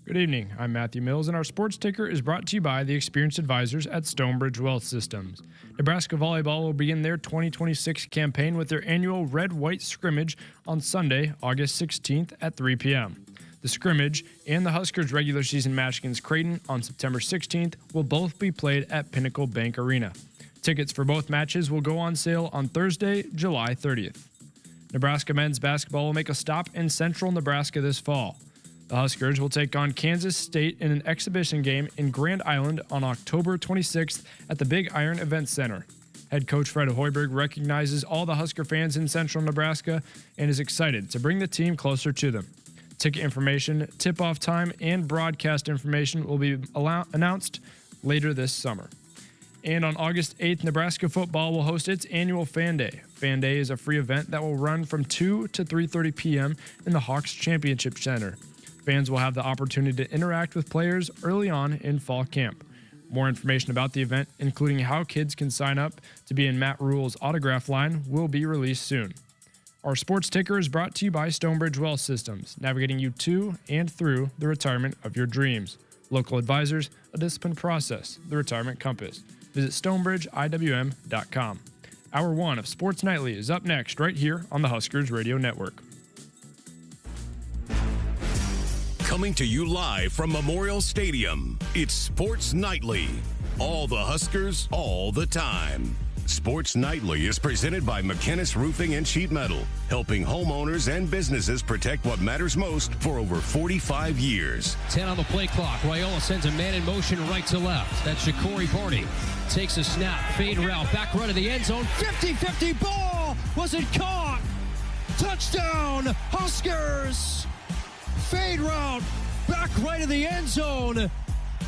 Good evening. I'm Matthew Mills, and our sports ticker is brought to you by the experienced advisors at Stonebridge Wealth Systems. Nebraska Volleyball will begin their 2026 campaign with their annual Red-White scrimmage on Sunday, August 16th at 3 p.m. The scrimmage and the Huskers regular season match against Creighton on September 16th will both be played at Pinnacle Bank Arena. Tickets for both matches will go on sale on Thursday, July 30th. Nebraska men's basketball will make a stop in central Nebraska this fall. The Huskers will take on Kansas State in an exhibition game in Grand Island on October 26th at the Big Iron Event Center. Head coach Fred Hoiberg recognizes all the Husker fans in central Nebraska and is excited to bring the team closer to them. Ticket information, tip-off time, and broadcast information will be announced later this summer. And on August 8th, Nebraska football will host its annual Fan Day. Fan Day is a free event that will run from 2 to 3:30 p.m. in the Hawks Championship Center. Fans will have the opportunity to interact with players early on in fall camp. More information about the event, including how kids can sign up to be in Matt Rule's autograph line, will be released soon. Our sports ticker is brought to you by Stonebridge Wealth Systems, navigating you to and through the retirement of your dreams. Local advisors, a disciplined process, the Retirement Compass. Visit StonebridgeIWM.com. Hour 1 of Sports Nightly is up next right here on the Huskers Radio Network. Coming to you live from Memorial Stadium, it's Sports Nightly. All the Huskers, all the time. Sports Nightly is presented by McKinnis Roofing and Sheet Metal, helping homeowners and businesses protect what matters most for over 45 years. 10 on the play clock. Raiola sends a man in motion right to left. That's Shakori Barney. Takes a snap, fade route, back run to the end zone. 50-50 ball. Was it caught? Touchdown, Huskers. Fade route, back right of the end zone.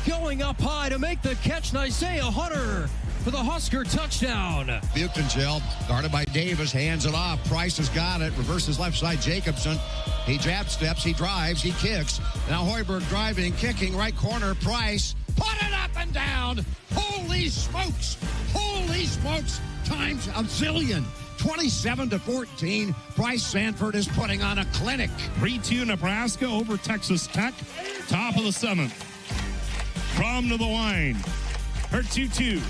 Going up high to make the catch, Isaiah Hunter for the Husker touchdown. Buchengel, guarded by Davis, hands it off. Price has got it, reverses left side, Jacobson. He jab steps, he drives, he kicks. Now Hoiberg driving, kicking, right corner, Price. Put it up and down. Holy smokes, times a zillion. 27-14. Bryce Sanford is putting on a clinic. 3-2 Nebraska over Texas Tech. Top of the 7th. Crum to the line. Her 2-2.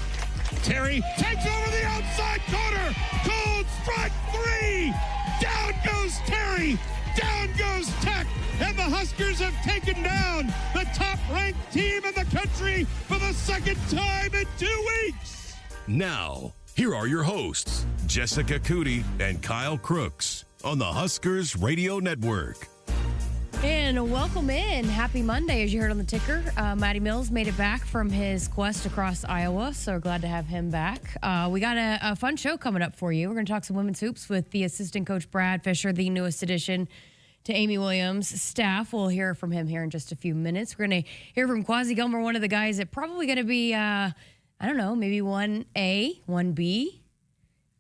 Terry takes over the outside corner. Cold strike 3. Down goes Terry. Down goes Tech. And the Huskers have taken down the top-ranked team in the country for the second time in 2 weeks. Now, here are your hosts, Jessica Coody and Kyle Crooks on the Huskers Radio Network. And welcome in. Happy Monday, as you heard on the ticker. Matty Mills made it back from his quest across Iowa, so we're glad to have him back. We got a fun show coming up for you. We're going to talk some women's hoops with the assistant coach, Brad Fischer, the newest addition to Amy Williams' staff. We'll hear from him here in just a few minutes. We're going to hear from Kwazi Gilmer, one of the guys that probably going to be, I don't know, maybe 1A, 1B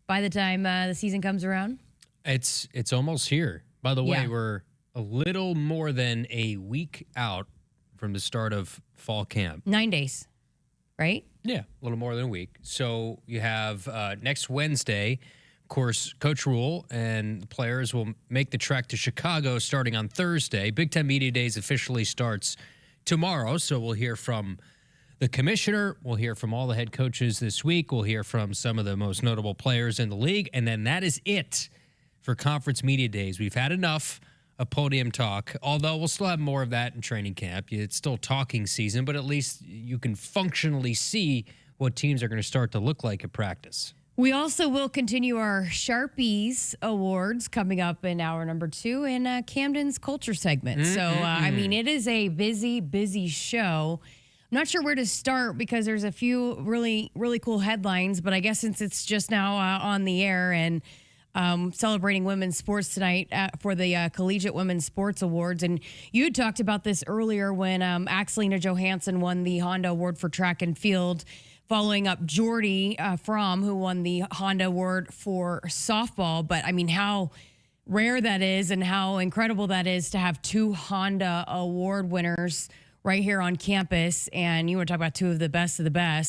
by the time the season comes around. It's almost here. By the way, Yeah. we're a little more than a week out from the start of fall camp. 9 days, right? Yeah, a little more than a week. So you have next Wednesday, of course, Coach Rule and the players will make the trek to Chicago starting on Thursday. Big Ten Media Days officially starts tomorrow, so we'll hear from the commissioner. We'll hear from all the head coaches this week. We'll hear from some of the most notable players in the league, and then that is it for Conference Media Days. We've had enough of podium talk, although we'll still have more of that in training camp. It's still talking season, but at least you can functionally see what teams are going to start to look like at practice. We also will continue our Sharpies Awards coming up in hour number 2 in Camden's Culture segment. So, I mean, it is a busy show. I'm not sure where to start because there's a few really cool headlines, but I guess since it's just now on the air and celebrating women's sports tonight for the Collegiate Women's Sports Awards. And you had talked about this earlier when Axelina Johansson won the Honda Award for track and field, following up Jordy Fromm, who won the Honda Award for softball. But, I mean, how rare that is and how incredible that is to have 2 Honda Award winners right here on campus. And you want to talk about 2 of the best.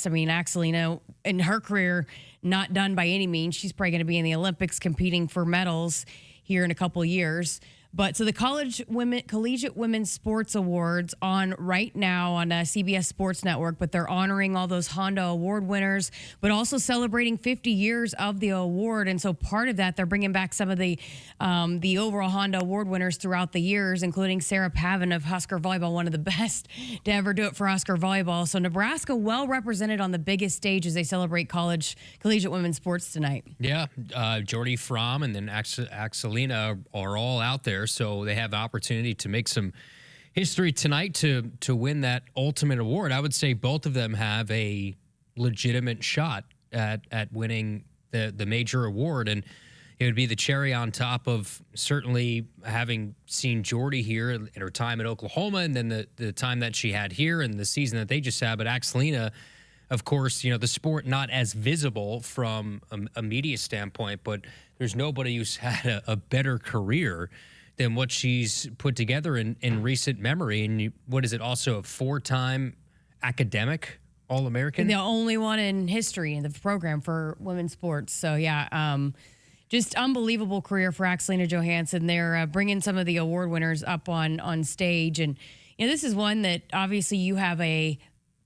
I mean, Axelina, in her career, not done by any means. She's probably going to be in the Olympics competing for medals here in a couple of years. But so the Collegiate Women's Sports Awards on right now on CBS Sports Network, but they're honoring all those Honda Award winners, but also celebrating 50 years of the award. And so part of that, they're bringing back some of the overall Honda Award winners throughout the years, including Sarah Pavin of Husker Volleyball, one of the best to ever do it for Husker Volleyball. So Nebraska well represented on the biggest stage as they celebrate collegiate women's sports tonight. Yeah, Jordy Fromm and then Axelina are all out there, so they have the opportunity to make some history tonight to win that ultimate award. I would say both of them have a legitimate shot at winning the major award, and it would be the cherry on top of certainly having seen Jordy here in her time at Oklahoma, and then the time that she had here and the season that they just had. But Axelina, of course, the sport not as visible from a media standpoint, but there's nobody who's had a better career than what she's put together in recent memory. And what is it, also a 4-time academic All-American? The only one in history in the program for women's sports. So, yeah, just unbelievable career for Axelina Johansson. They're bringing some of the award winners up on stage. And this is one that obviously you have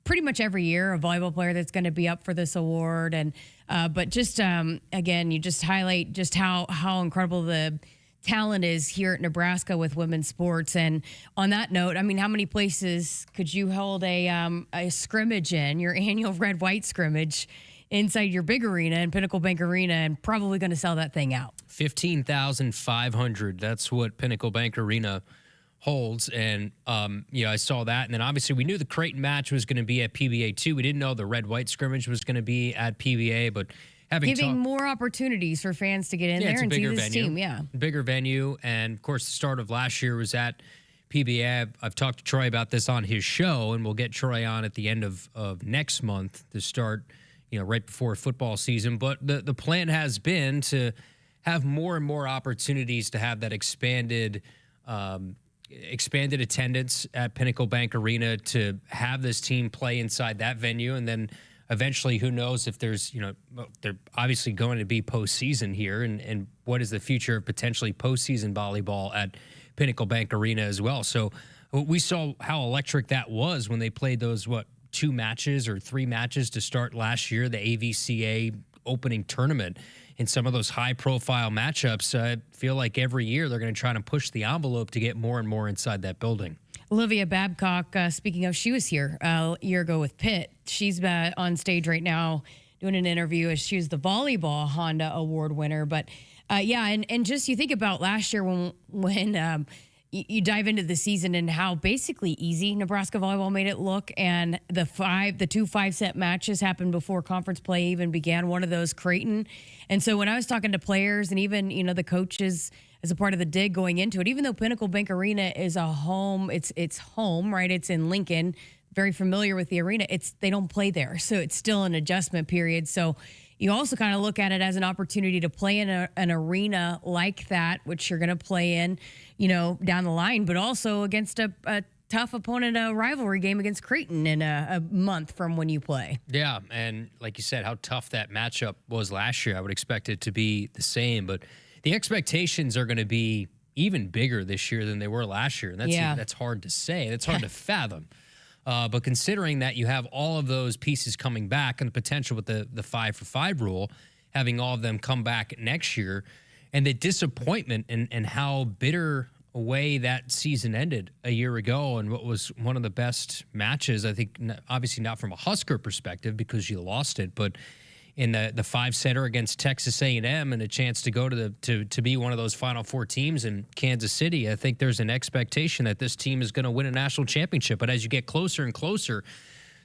pretty much every year a volleyball player that's going to be up for this award. And but just, again, you just highlight just how incredible the talent is here at Nebraska with women's sports. And on that note, I mean, how many places could you hold a scrimmage in, your annual red-white scrimmage, inside your big arena in Pinnacle Bank Arena, and probably going to sell that thing out? 15,500. That's what Pinnacle Bank Arena holds. And, I saw that. And then obviously we knew the Creighton match was going to be at PBA too. We didn't know the red-white scrimmage was going to be at PBA, but giving more opportunities for fans to get in there and see this team. Yeah. Bigger venue. And of course, the start of last year was at PBA. I've talked to Troy about this on his show, and we'll get Troy on at the end of next month to start, right before football season. But the plan has been to have more and more opportunities to have that expanded attendance at Pinnacle Bank Arena, to have this team play inside that venue. And then eventually, who knows if there's, they're obviously going to be postseason here, and what is the future of potentially postseason volleyball at Pinnacle Bank Arena as well. So we saw how electric that was when they played those, 2 matches or 3 matches to start last year, the AVCA opening tournament. In some of those high-profile matchups, I feel like every year they're going to try to push the envelope to get more and more inside that building. Olivia Babcock, speaking of, she was here a year ago with Pitt. She's on stage right now doing an interview as she was the volleyball Honda Award winner. But, and just you think about last year when you dive into the season and how basically easy Nebraska volleyball made it look, and the 2 5-set matches happened before conference play even began. One of those, Creighton. And so when I was talking to players and even the coaches as a part of the dig going into it, even though Pinnacle Bank Arena is a home, it's home, right? It's in Lincoln, very familiar with the arena. They don't play there, so it's still an adjustment period. So you also kind of look at it as an opportunity to play in an arena like that, which you're going to play in, down the line, but also against a tough opponent, a rivalry game against Creighton in a month from when you play. Yeah, and like you said, how tough that matchup was last year, I would expect it to be the same, but the expectations are going to be even bigger this year than they were last year, and that's hard to say. That's hard to fathom. But considering that you have all of those pieces coming back and the potential with the 5-for-5 rule, having all of them come back next year, and the disappointment and how bitter a way that season ended a year ago, and what was one of the best matches, I think, obviously not from a Husker perspective because you lost it, but in the 5-setter against Texas A&M and a chance to go to be one of those Final Four teams in Kansas City, I think there's an expectation that this team is going to win a national championship. But as you get closer and closer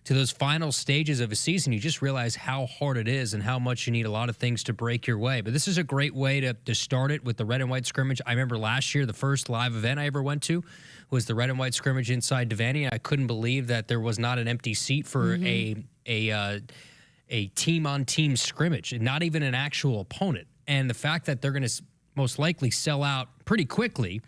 to those final stages of a season, you just realize how hard it is and how much you need a lot of things to break your way. But this is a great way to start it with the red and white scrimmage. I remember last year, the first live event I ever went to was the red and white scrimmage inside Devaney. I couldn't believe that there was not an empty seat for a team-on-team scrimmage, and not even an actual opponent. And the fact that they're going to most likely sell out pretty quickly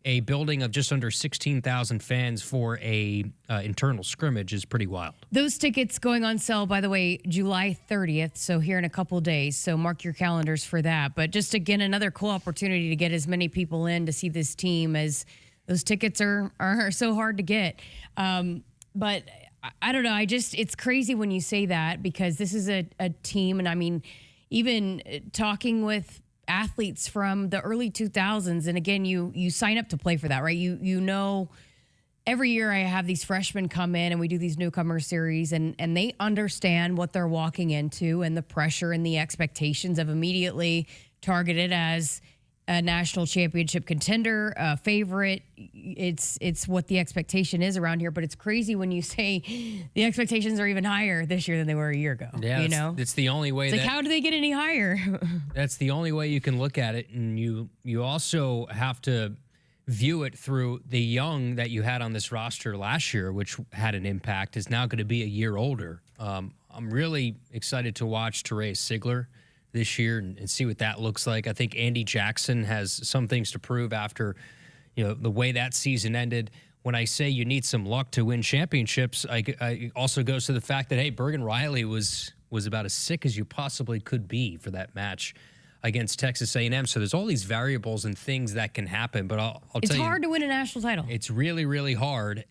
a building of just under 16,000 fans for a internal scrimmage is pretty wild. Those tickets going on sale, by the way, July 30th, so here in a couple days. So mark your calendars for that. But just, again, another cool opportunity to get as many people in to see this team, as those tickets are so hard to get. But I don't know. It's crazy when you say that, because this is a team, and I mean, even talking with athletes from the early 2000s, and again, you sign up to play for that, right? You know, every year I have these freshmen come in and we do these newcomer series, and they understand what they're walking into and the pressure and the expectations of immediately targeted as a national championship contender, a favorite. It's what the expectation is around here, but it's crazy when you say the expectations are even higher this year than they were a year ago. Yeah, you know, it's the only way. It's like, how do they get any higher? That's the only way you can look at it, and you also have to view it through the young that you had on this roster last year, which had an impact, is now going to be a year older. I'm really excited to watch Therese Sigler this year and see what that looks like. I think Andy Jackson has some things to prove after, the way that season ended. When I say you need some luck to win championships, I also goes to the fact that, hey, Bergen Riley was about as sick as you possibly could be for that match against Texas A&M. So there's all these variables and things that can happen. But I'll tell you, it's hard to win a national title. It's really, really hard.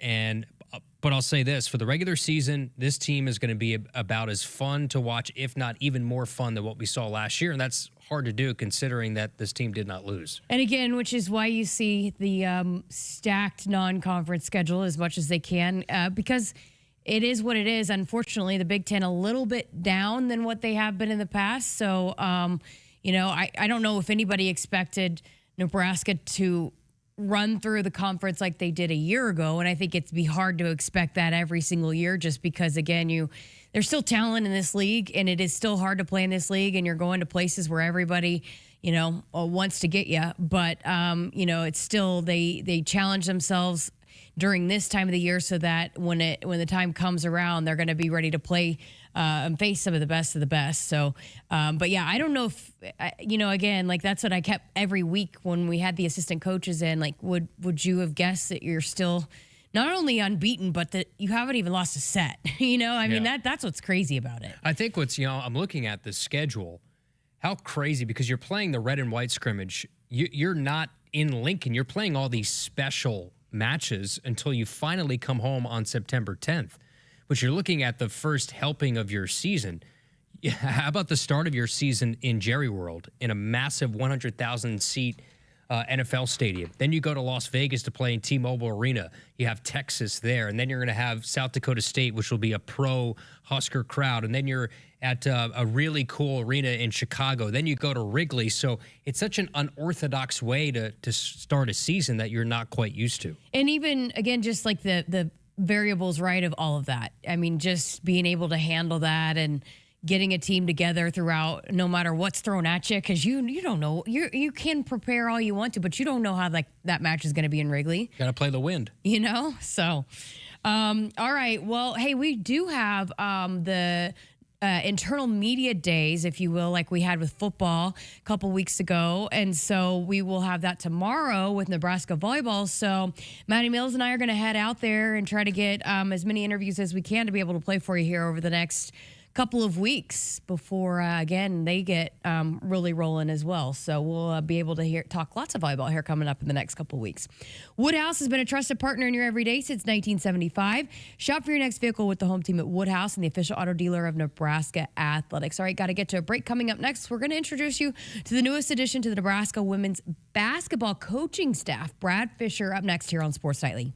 But I'll say this, for the regular season, this team is going to be about as fun to watch, if not even more fun than what we saw last year. And that's hard to do considering that this team did not lose. And again, which is why you see the stacked non-conference schedule as much as they can, because it is what it is. Unfortunately, the Big Ten a little bit down than what they have been in the past. So, I don't know if anybody expected Nebraska to run through the conference like they did a year ago. And I think it'd be hard to expect that every single year, just because, again, there's still talent in this league, and it is still hard to play in this league, and you're going to places where everybody, wants to get you. But, it's still, they challenge themselves during this time of the year so that when the time comes around, they're going to be ready to play and face some of the best of the best. So, but yeah, I don't know if, again, like that's what I kept every week when we had the assistant coaches in, like, would you have guessed that you're still not only unbeaten, but that you haven't even lost a set? I mean, that's what's crazy about it. I think I'm looking at the schedule, how crazy, because you're playing the red and white scrimmage. You're not in Lincoln. You're playing all these special matches until you finally come home on September 10th, which you're looking at the first helping of your season. How about the start of your season in Jerry World in a massive 100,000 seat NFL stadium? Then you go to Las Vegas to play in T-Mobile Arena. You have Texas there, and then you're going to have South Dakota State, which will be a pro Husker crowd, and then you're at a really cool arena in Chicago. Then you go to Wrigley. So it's such an unorthodox way to start a season that you're not quite used to. And even, again, just like the variables, right, of all of that. I mean, just being able to handle that and getting a team together throughout, no matter what's thrown at you, because you don't know. You can prepare all you want to, but you don't know how that match is going to be in Wrigley. Got to play the wind. So, all right. Well, hey, we do have the internal media days, if you will, like we had with football a couple weeks ago. And so we will have that tomorrow with Nebraska volleyball. So Maddie Mills and I are going to head out there and try to get as many interviews as we can to be able to play for you here over the next couple of weeks before, again, they get really rolling as well. So we'll be able to talk lots of volleyball here coming up in the next couple of weeks. Woodhouse has been a trusted partner in your everyday since 1975. Shop for your next vehicle with the home team at Woodhouse and the official auto dealer of Nebraska Athletics. All right, got to get to a break. Coming up next, we're going to introduce you to the newest addition to the Nebraska women's basketball coaching staff, Brad Fischer, up next here on Sports Nightly.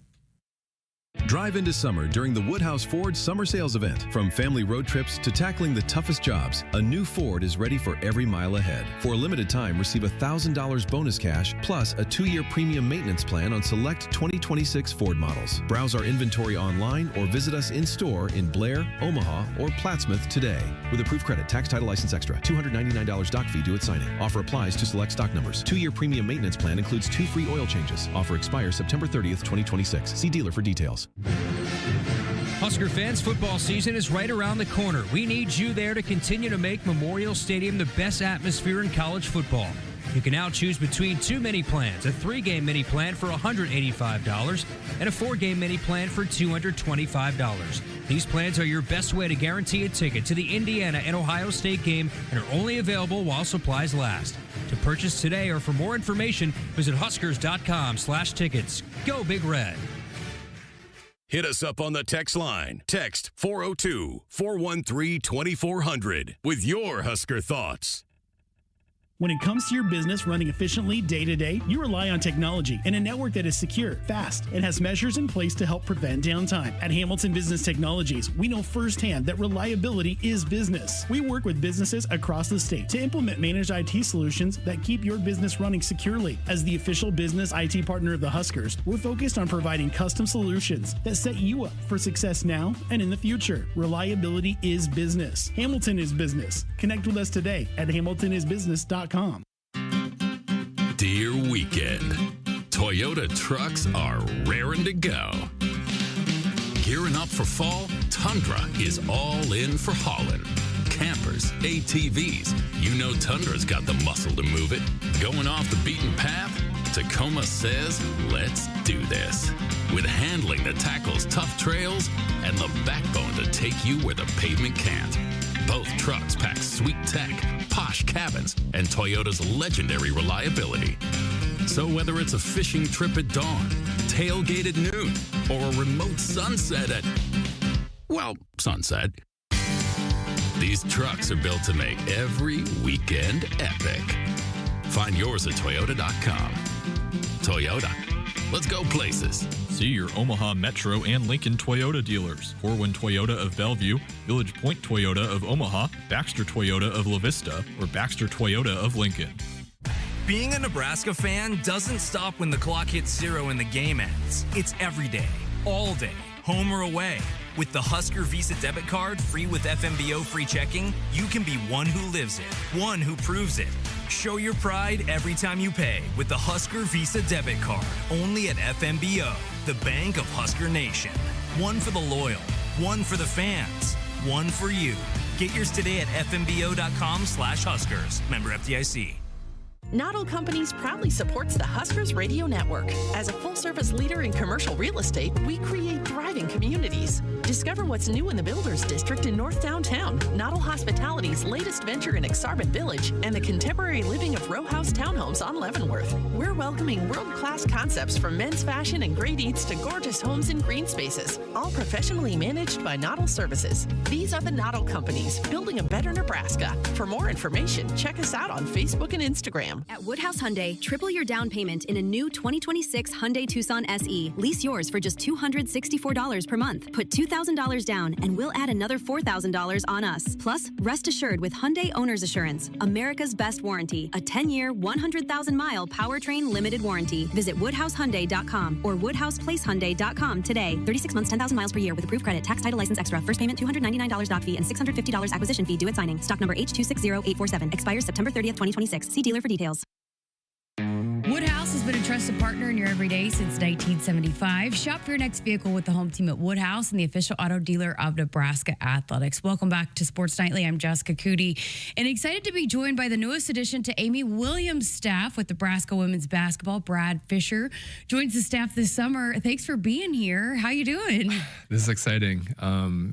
Drive into summer during the Woodhouse Ford Summer Sales Event. From family road trips to tackling the toughest jobs, a new Ford is ready for every mile ahead. For a limited time, receive $1,000 bonus cash plus a 2-year premium maintenance plan on select 2026 Ford models. Browse our inventory online or visit us in-store in Blair, Omaha, or Plattsmouth today. With approved credit, tax, title, license extra, $299 doc fee due at signing. Offer applies to select stock numbers. 2-year premium maintenance plan includes 2 free oil changes. Offer expires September 30th, 2026. See dealer for details. Husker fans, football season is right around the corner. We need you there to continue to make Memorial Stadium the best atmosphere in college football. You can now choose between 2 mini plans, a 3-game mini plan for $185 and a 4-game mini plan for $225. These plans are your best way to guarantee a ticket to the Indiana and Ohio State game and are only available while supplies last. To purchase today or for more information, visit huskers.com/tickets. Go Big Red. Hit us up on the text line. Text 402-413-2400 with your Husker thoughts. When it comes to your business running efficiently day to day, you rely on technology and a network that is secure, fast, and has measures in place to help prevent downtime. At Hamilton Business Technologies, we know firsthand that reliability is business. We work with businesses across the state to implement managed IT solutions that keep your business running securely. As the official business IT partner of the Huskers, we're focused on providing custom solutions that set you up for success now and in the future. Reliability is business. Hamilton is business. Connect with us today at hamiltonisbusiness.com. Dear weekend, Toyota trucks are raring to go. Gearing up for fall, Tundra is all in for hauling. Campers, ATVs, you know Tundra's got the muscle to move it. Going off the beaten path? Tacoma says, let's do this. With handling that tackles tough trails and the backbone to take you where the pavement can't. Both trucks pack sweet tech, posh cabins, and Toyota's legendary reliability. So whether it's a fishing trip at dawn, tailgate at noon, or a remote sunset at, well, sunset, these trucks are built to make every weekend epic. Find yours at Toyota.com. Toyota, let's go places. See your Omaha Metro and Lincoln Toyota dealers. Corwin Toyota of Bellevue, Village Point Toyota of Omaha, Baxter Toyota of La Vista, or Baxter Toyota of Lincoln. Being a Nebraska fan doesn't stop when the clock hits 0 and the game ends. It's every day, all day, home or away. With the Husker Visa debit card, free with FMBO free checking, you can be one who lives it, one who proves it. Show your pride every time you pay with the Husker Visa debit card, only at FMBO, the bank of Husker Nation. One for the loyal, one for the fans, one for you. Get yours today at fmbo.com/Huskers. Member FDIC. Noddle Companies proudly supports the Huskers Radio Network. As a full-service leader in commercial real estate, we create thriving communities. Discover what's new in the Builders District in North Downtown, Noddle Hospitality's latest venture in Aksarben Village, and the contemporary living of row house townhomes on Leavenworth. We're welcoming world-class concepts from men's fashion and great eats to gorgeous homes and green spaces, all professionally managed by Noddle Services. These are the Noddle Companies, building a better Nebraska. For more information, check us out on Facebook and Instagram. At Woodhouse Hyundai, triple your down payment in a new 2026 Hyundai Tucson SE. Lease yours for just $264 per month. Put $2,000 down and we'll add another $4,000 on us. Plus, rest assured with Hyundai Owner's Assurance, America's best warranty. A 10-year, 100,000-mile powertrain limited warranty. Visit WoodhouseHyundai.com or WoodhousePlaceHyundai.com today. 36 months, 10,000 miles per year with approved credit. Tax, title, license extra. First payment $299 doc fee and $650 acquisition fee due at signing. Stock number H260847. Expires September 30th, 2026. See dealer for details. Woodhouse has been a trusted partner in your everyday since 1975. Shop for your next vehicle with the home team at Woodhouse and the official auto dealer of Nebraska Athletics. Welcome back to Sports Nightly. I'm Jessica Coody, and excited to be joined by the newest addition to Amy Williams' staff with Nebraska women's basketball. Brad Fischer joins the staff this summer. Thanks for being here. How you doing? This is exciting.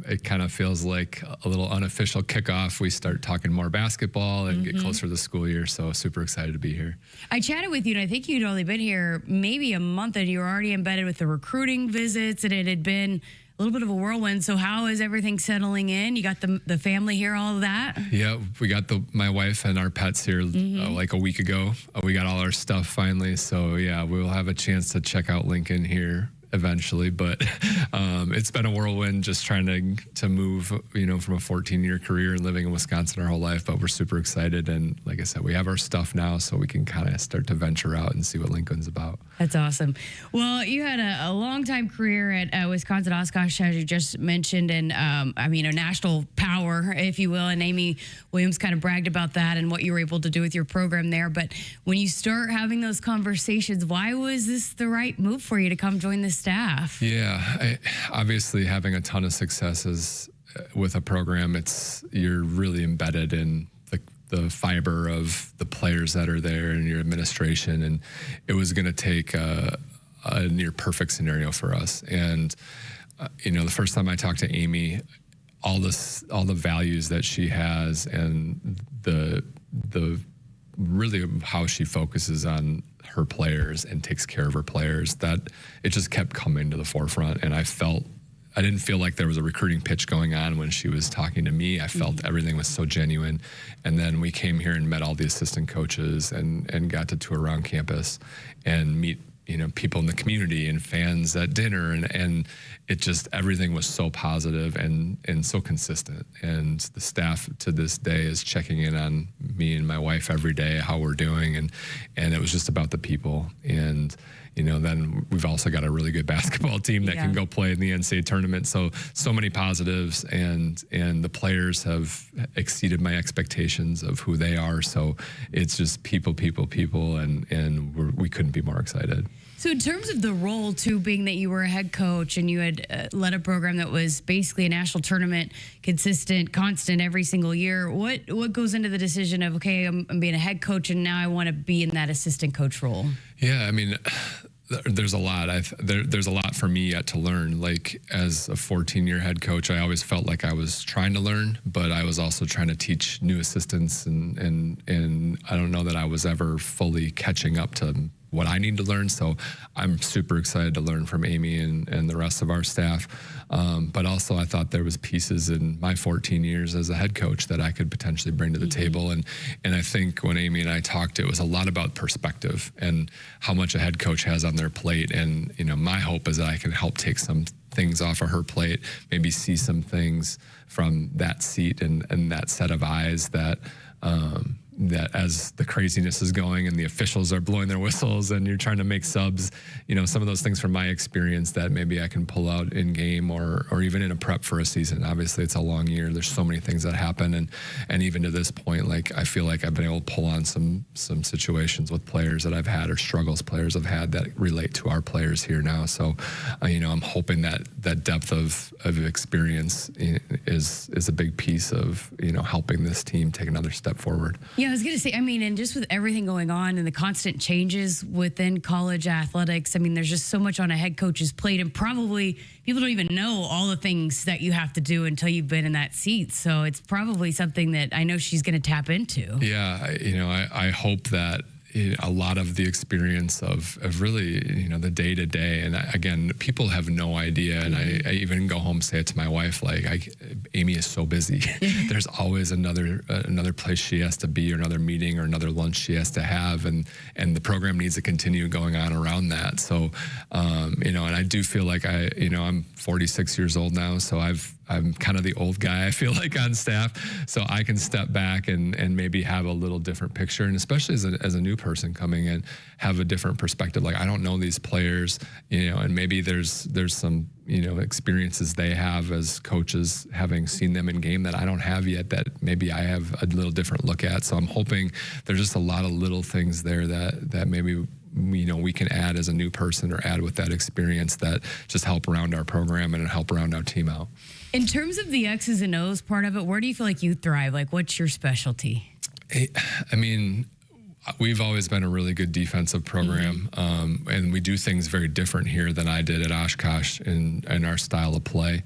It kind of feels like a little unofficial kickoff. We start talking more basketball and get closer to the school year, so super excited to be here. I chatted with you, and I think you'd only been here maybe a month, and you were already embedded with the recruiting visits, and it had been a little bit of a whirlwind. So how is everything settling in? You got the family here, all of that? Yeah, we got my wife and our pets here like a week ago. We got all our stuff finally. So yeah, we'll have a chance to check out Lincoln here eventually, but it's been a whirlwind just trying to move, from a 14-year career and living in Wisconsin our whole life, but we're super excited. And like I said, we have our stuff now, so we can kind of start to venture out and see what Lincoln's about. That's awesome. Well, you had a long-time career at Wisconsin Oshkosh, as you just mentioned, and a national power, if you will, and Amy Williams kind of bragged about that and what you were able to do with your program there. But when you start having those conversations, why was this the right move for you to come join the staff? Yeah, obviously having a ton of successes with a program, you're really embedded in the fiber of the players that are there and your administration, and it was going to take a near perfect scenario for us. And the first time I talked to Amy, all the values that she has and the really how she focuses on her players and takes care of her players, that it just kept coming to the forefront. And I didn't feel like there was a recruiting pitch going on when she was talking to me. I felt everything was so genuine. And then we came here and met all the assistant coaches and got to tour around campus and meet people in the community and fans at dinner, and it just, everything was so positive and so consistent. And the staff to this day is checking in on me and my wife every day, how we're doing, and it was just about the people. And then we've also got a really good basketball team that can go play in the NCAA tournament. So many positives, and the players have exceeded my expectations of who they are. So it's just people, and we couldn't be more excited. So in terms of the role, too, being that you were a head coach and you had led a program that was basically a national tournament, consistent, constant every single year, what goes into the decision of, okay, I'm being a head coach and now I want to be in that assistant coach role? Yeah, I mean, there's a lot. There's a lot for me yet to learn. Like, as a 14-year head coach, I always felt like I was trying to learn, but I was also trying to teach new assistants, and I don't know that I was ever fully catching up to what I need to learn. So I'm super excited to learn from Amy and the rest of our staff. But also I thought there was pieces in my 14 years as a head coach that I could potentially bring to the table. And I think when Amy and I talked, it was a lot about perspective and how much a head coach has on their plate. And, my hope is that I can help take some things off of her plate, maybe see some things from that seat and that set of eyes that as the craziness is going and the officials are blowing their whistles and you're trying to make subs, some of those things from my experience that maybe I can pull out in game or even in a prep for a season. Obviously, it's a long year. There's so many things that happen. And even to this point, I feel like I've been able to pull on some situations with players that I've had or struggles players have had that relate to our players here now. So, I'm hoping that depth of experience is a big piece of, helping this team take another step forward. Yeah, I was going to say, and just with everything going on and the constant changes within college athletics, there's just so much on a head coach's plate, and probably people don't even know all the things that you have to do until you've been in that seat. So it's probably something that I know she's going to tap into. Yeah, I hope that a lot of the experience of really, the day-to-day. And again, people have no idea. And I even go home and say it to my wife, Amy is so busy. There's always another place she has to be, or another meeting, or another lunch she has to have. And the program needs to continue going on around that. So, and I do feel like I'm 46 years old now. So I'm kind of the old guy, I feel like, on staff. So I can step back and maybe have a little different picture. And especially as a new person coming in, have a different perspective. I don't know these players, and maybe there's some, experiences they have as coaches, having seen them in game that I don't have yet, that maybe I have a little different look at. So I'm hoping there's just a lot of little things there that maybe we can add as a new person, or add with that experience, that just help around our program and help around our team out. In terms of the X's and O's part of it, where do you feel like you thrive? What's your specialty? We've always been a really good defensive program, and we do things very different here than I did at Oshkosh in our style of play.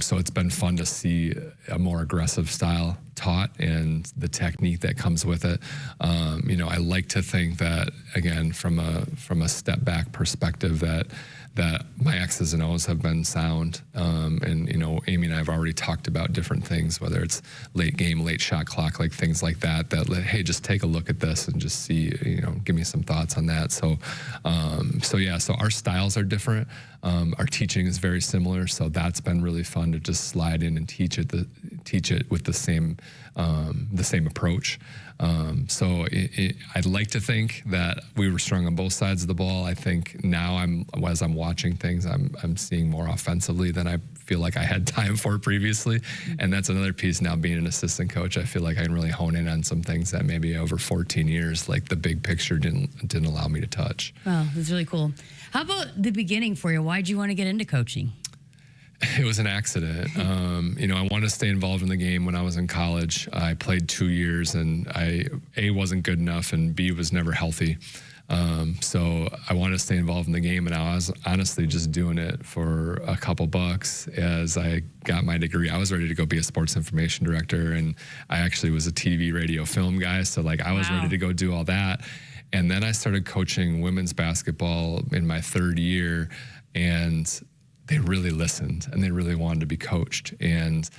So it's been fun to see a more aggressive style taught and the technique that comes with it. I like to think that, again, from a step back perspective, that my X's and O's have been sound. And Amy and I have already talked about different things, whether it's late game, late shot clock, things like that, hey, just take a look at this and just see, give me some thoughts on that. So our styles are different. Our teaching is very similar. So that's been really fun to just slide in and teach it with the same approach. I'd like to think that we were strong on both sides of the ball. I think now as I'm watching things, I'm seeing more offensively than I feel like I had time for previously. And that's another piece now, being an assistant coach. I feel like I can really hone in on some things that maybe over 14 years, the big picture didn't allow me to touch. Wow, that's really cool. How about the beginning for you? Why'd you want to get into coaching? It was an accident. You know, I wanted to stay involved in the game when I was in college. I played 2 years, and A, wasn't good enough, and B, was never healthy. So I wanted to stay involved in the game, and I was honestly just doing it for a couple bucks. As I got my degree, I was ready to go be a sports information director, and I actually was a TV, radio, film guy, so like I was ready to go do all that. And then I started coaching women's basketball in my 3rd year, and they really listened, and they really wanted to be coached. And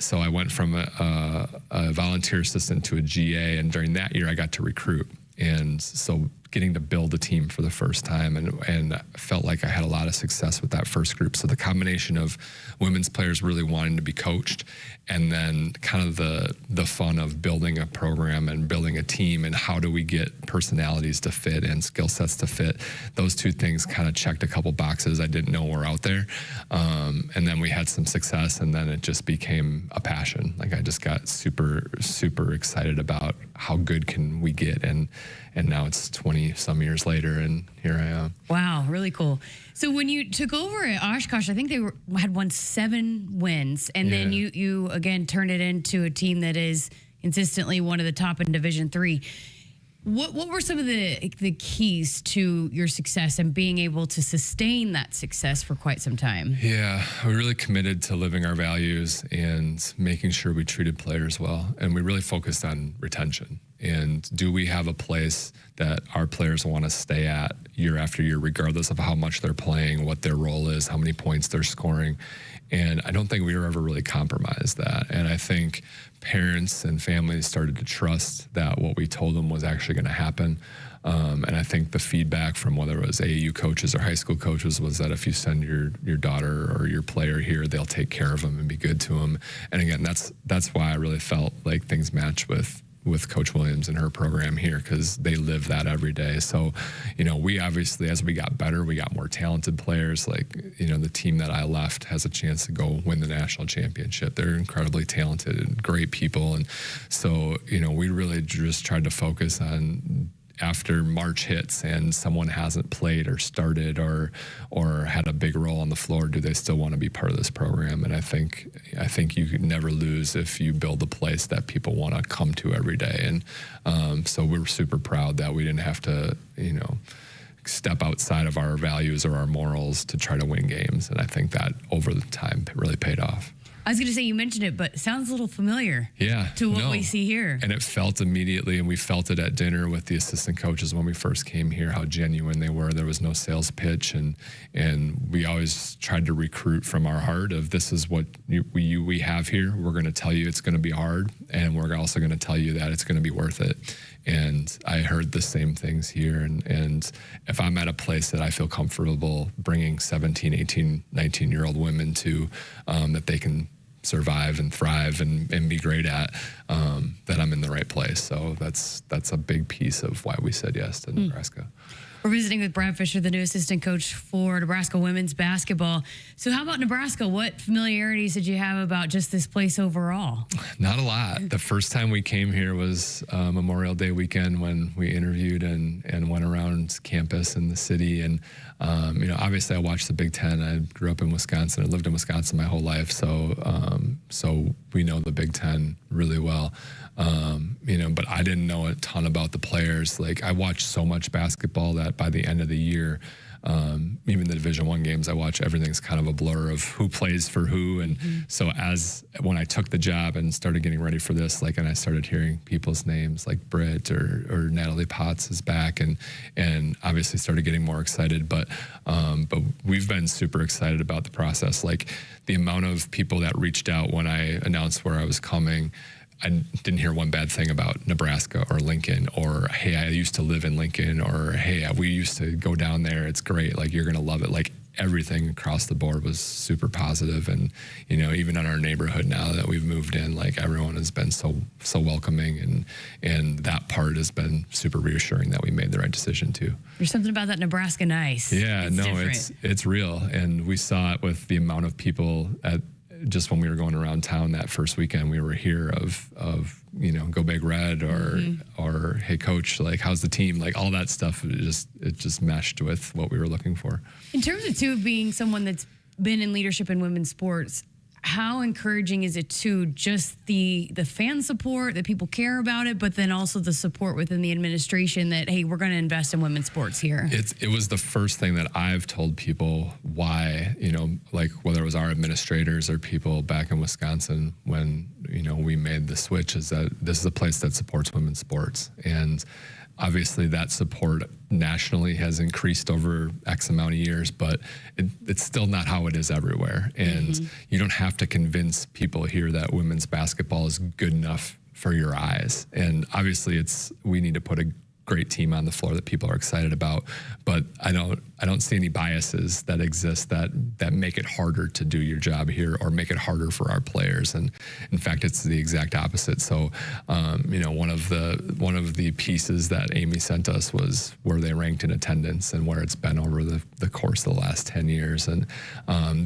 so I went from a volunteer assistant to a GA, and during that year I got to recruit. And so getting to build a team for the first time, and felt like I had a lot of success with that first group. So the combination of women's players really wanting to be coached, and then kind of the fun of building a program and building a team, and how do we get personalities to fit and skill sets to fit. Those two things kind of checked a couple boxes I didn't know were out there. And then we had some success, and then it just became a passion. Like I just got super, super excited about how good can we get. And now it's 20 some years later, and here I am. Wow, really cool. So when you took over at Oshkosh, I think they had won 7 wins, and then you again turned it into a team that is consistently one of the top in Division III. What were some of the keys to your success and being able to sustain that success for quite some time? Yeah, we really committed to living our values and making sure we treated players well, and we really focused on retention. And do we have a place that our players want to stay at year after year, regardless of how much they're playing, what their role is, how many points they're scoring? And I don't think we were ever really compromised that. And I think parents and families started to trust that what we told them was actually going to happen. And I think the feedback from whether it was AAU coaches or high school coaches was that if you send your daughter or your player here, they'll take care of them and be good to them. And again, that's why I really felt like things matched with Coach Williams and her program here, because they live that every day. So, you know, we obviously, as we got better, we got more talented players. Like, you know, the team that I left has a chance to go win the national championship. They're incredibly talented and great people. And so, you know, we really just tried to focus on, after March hits and someone hasn't played or started or had a big role on the floor, do they still want to be part of this program? And I think you can never lose if you build a place that people want to come to every day. And so we're super proud that we didn't have to, you know, step outside of our values or our morals to try to win games. And I think that over the time really paid off. I was going to say, you mentioned it, but it sounds a little familiar to what we see here. And it felt immediately, and we felt it at dinner with the assistant coaches when we first came here, how genuine they were. There was no sales pitch, and we always tried to recruit from our heart of, this is what we have here. We're going to tell you it's going to be hard, and we're also going to tell you that it's going to be worth it. And I heard the same things here. And if I'm at a place that I feel comfortable bringing 17, 18, 19-year-old women to, that they can survive and thrive and be great at, that I'm in the right place. So that's a big piece of why we said yes to Nebraska. We're visiting with Brad Fischer, the new assistant coach for Nebraska women's basketball. So how about Nebraska? What familiarities did you have about just this place overall? Not a lot. The first time we came here was Memorial Day weekend when we interviewed and went around campus in the city. And, you know, obviously I watched the Big Ten. I grew up in Wisconsin. I lived in Wisconsin my whole life. So we know the Big Ten really well. You know, but I didn't know a ton about the players. Like, I watched so much basketball that by the end of the year, even the Division I games, I watch, everything's kind of a blur of who plays for who. And so when I took the job and started getting ready for this, like, and I started hearing people's names like Britt or Natalie Potts is back, and obviously started getting more excited. But we've been super excited about the process. Like, the amount of people that reached out when I announced where I was coming, I didn't hear one bad thing about Nebraska or Lincoln, or, hey, I used to live in Lincoln, or, hey, we used to go down there. It's great. Like, you're going to love it. Like, everything across the board was super positive. And, you know, even in our neighborhood now that we've moved in, like, everyone has been so welcoming, and that part has been super reassuring that we made the right decision too. There's something about that Nebraska nice. Yeah, it's real. And we saw it with the amount of people just when we were going around town that first weekend. We were here of you know, go Big Red, or hey coach, like, how's the team, like, all that stuff. It just meshed with what we were looking for. In terms of being someone that's been in leadership in women's sports, how encouraging is it to just the fan support, that people care about it, but then also the support within the administration that, hey, we're going to invest in women's sports here? It was the first thing that I've told people why, like whether it was our administrators or people back in Wisconsin when, we made the switch, is that this is a place that supports women's sports. And obviously that support nationally has increased over X amount of years, but it's still not how it is everywhere. And you don't have to convince people here that women's basketball is good enough for your eyes. And obviously we need to put a great team on the floor that people are excited about, but I don't see any biases that exist that make it harder to do your job here or make it harder for our players. And in fact, it's the exact opposite. So, one of the pieces that Amy sent us was where they ranked in attendance and where it's been over the course of the last 10 years. And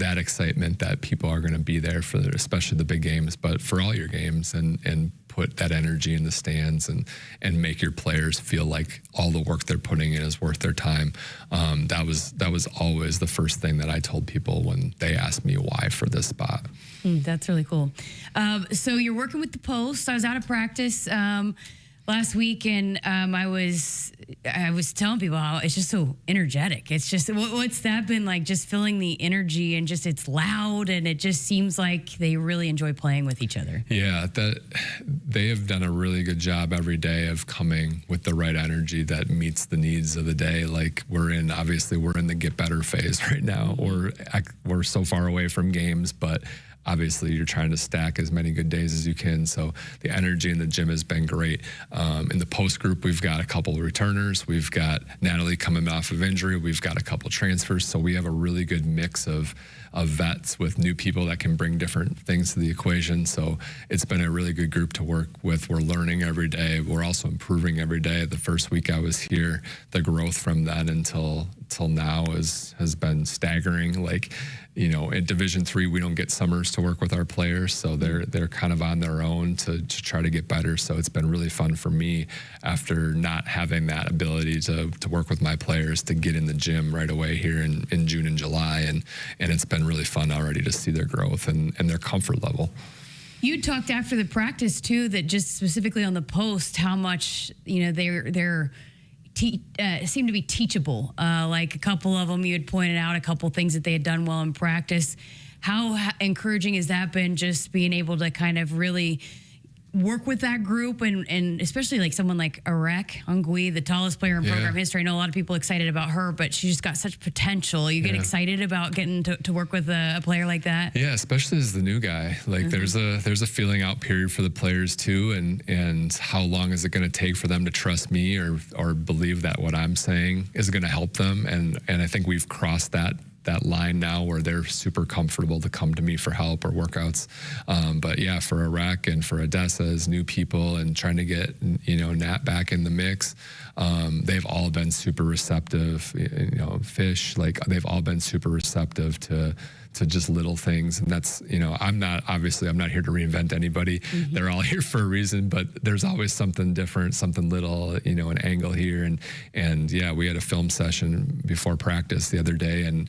that excitement that people are going to be there for especially the big games, but for all your games, and put that energy in the stands and make your players feel like all the work they're putting in is worth their time. That was always the first thing that I told people when they asked me why for this spot. That's really cool. So you're working with the Post. I was out of practice last week, and I was telling people how it's just so energetic. It's just, what's that been like, just feeling the energy and just it's loud, and it just seems like they really enjoy playing with each other. Yeah, they have done a really good job every day of coming with the right energy that meets the needs of the day. Like we're in the get better phase right now. We're so far away from games, but obviously you're trying to stack as many good days as you can. So the energy in the gym has been great. In the Post group, we've got a couple of returners. We've got Natalie coming off of injury. We've got a couple transfers. So we have a really good mix of vets with new people that can bring different things to the equation. So it's been a really good group to work with. We're learning every day. We're also improving every day. The first week I was here, the growth from then until now has been staggering. Like, in Division III, we don't get summers to work with our players, so they're kind of on their own to try to get better. So it's been really fun for me after not having that ability to work with my players to get in the gym right away here in June and July, and it's been really fun already to see their growth and their comfort level. You talked after the practice too, that just specifically on the Post, how much they're seem to be teachable. Like a couple of them, you had pointed out a couple things that they had done well in practice. How encouraging has that been, just being able to kind of really work with that group, and especially like someone like Akrs Broadcast, the tallest player in program history. I know a lot of people excited about her, but she just got such potential. You get excited about getting to work with a player like that? Yeah, especially as the new guy. Like there's a feeling out period for the players too, and how long is it going to take for them to trust me or believe that what I'm saying is going to help them? And I think we've crossed that line now where they're super comfortable to come to me for help or workouts. But yeah, for Akrs and for Odessa as new people and trying to get, Nat back in the mix, they've all been super receptive. Fish, like they've all been super receptive to just little things. And that's, I'm not here to reinvent anybody. They're all here for a reason, but there's always something different, something little, an angle here. And yeah, we had a film session before practice the other day, and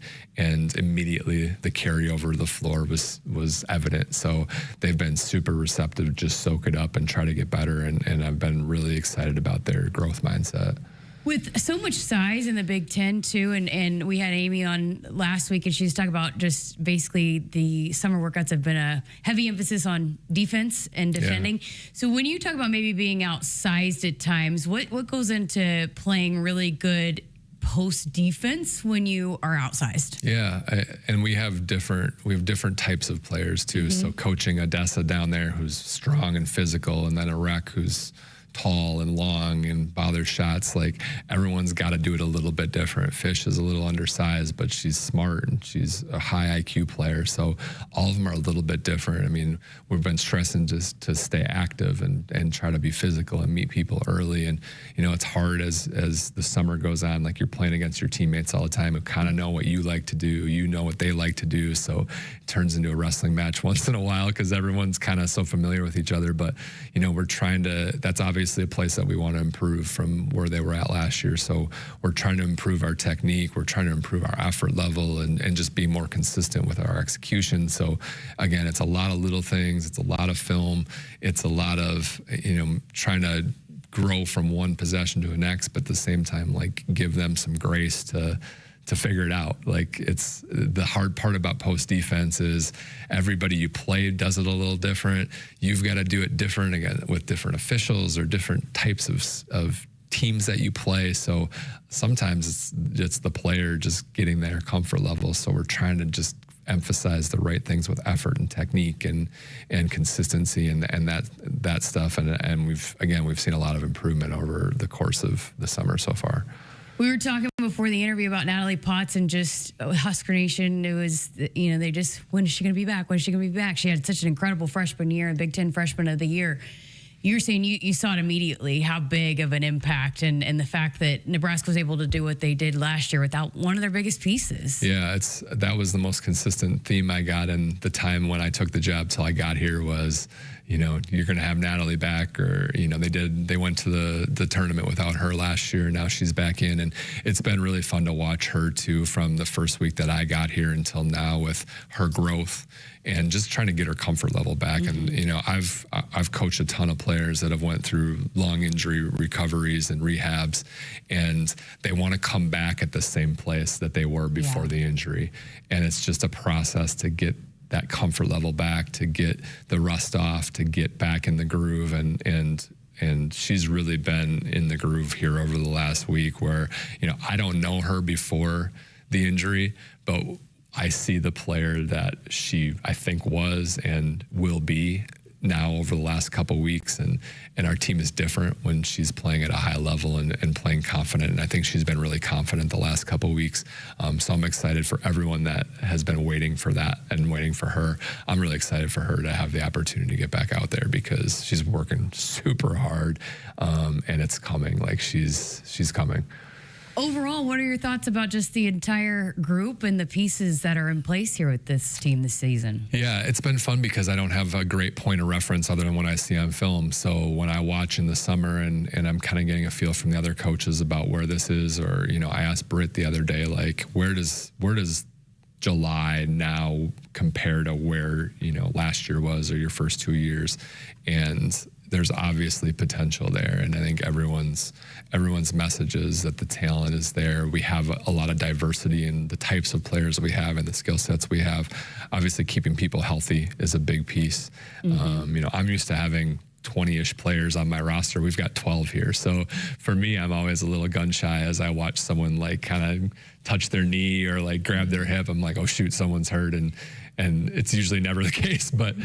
immediately the carryover to the floor was evident. So they've been super receptive to just soak it up and try to get better. And I've been really excited about their growth mindset. With so much size in the Big Ten, too, and we had Amy on last week, and she was talking about just basically the summer workouts have been a heavy emphasis on defense and defending. Yeah. So when you talk about maybe being outsized at times, what goes into playing really good post defense when you are outsized? Yeah, and we have different types of players, too. So coaching Odessa down there, who's strong and physical, and then Akrs, who's tall and long and bother shots. Like everyone's got to do it a little bit different. Fish is a little undersized, but she's smart and she's a high IQ player. So all of them are a little bit different. I mean, we've been stressing just to stay active and try to be physical and meet people early. And, it's hard as the summer goes on, like you're playing against your teammates all the time who kind of know what you like to do. You know what they like to do. So it turns into a wrestling match once in a while because everyone's kind of so familiar with each other. But, we're trying to, that's obviously obviously a place that we want to improve from where they were at last year. So we're trying to improve our technique. We're trying to improve our effort level and just be more consistent with our execution. So again, it's a lot of little things. It's a lot of film. It's a lot of, trying to grow from one possession to the next, but at the same time, like, give them some grace to figure it out. Like, it's the hard part about post defense is everybody you play does it a little different. You've got to do it different, again, with different officials or different types of teams that you play. So sometimes it's the player just getting their comfort level. So we're trying to just emphasize the right things with effort and technique and consistency and that stuff. And we've seen a lot of improvement over the course of the summer so far. We were talking before the interview about Natalie Potts and just Husker Nation. It was, they just, when is she going to be back? When is she going to be back? She had such an incredible freshman year and Big Ten Freshman of the Year. You're saying you saw it immediately, how big of an impact and the fact that Nebraska was able to do what they did last year without one of their biggest pieces. Yeah, that was the most consistent theme I got in the time when I took the job till I got here was, you're going to have Natalie back, or, they went to the tournament without her last year. Now she's back in, and it's been really fun to watch her too from the first week that I got here until now with her growth and just trying to get her comfort level back. Mm-hmm. And, I've coached a ton of players that have went through long injury recoveries and rehabs, and they want to come back at the same place that they were before the injury. And it's just a process to get that comfort level back, to get the rust off, to get back in the groove. And she's really been in the groove here over the last week where, I don't know her before the injury, but I see the player that she, I think, was and will be now over the last couple of weeks. And our team is different when she's playing at a high level and playing confident. And I think she's been really confident the last couple of weeks. So I'm excited for everyone that has been waiting for that and waiting for her. I'm really excited for her to have the opportunity to get back out there because she's working super hard, and it's coming. Like, she's coming. Overall, what are your thoughts about just the entire group and the pieces that are in place here with this team this season? Yeah, it's been fun because I don't have a great point of reference other than what I see on film. So when I watch in the summer and I'm kind of getting a feel from the other coaches about where this is, or, I asked Britt the other day, like, where does July now compare to where, last year was or your first 2 years? And there's obviously potential there, and I think everyone's message is that the talent is there. We have a lot of diversity in the types of players we have and the skill sets we have. Obviously, keeping people healthy is a big piece. Mm-hmm. I'm used to having 20-ish players on my roster. We've got 12 here. So for me, I'm always a little gun shy as I watch someone like kind of touch their knee or like grab their hip. I'm like, oh shoot, someone's hurt, and it's usually never the case. But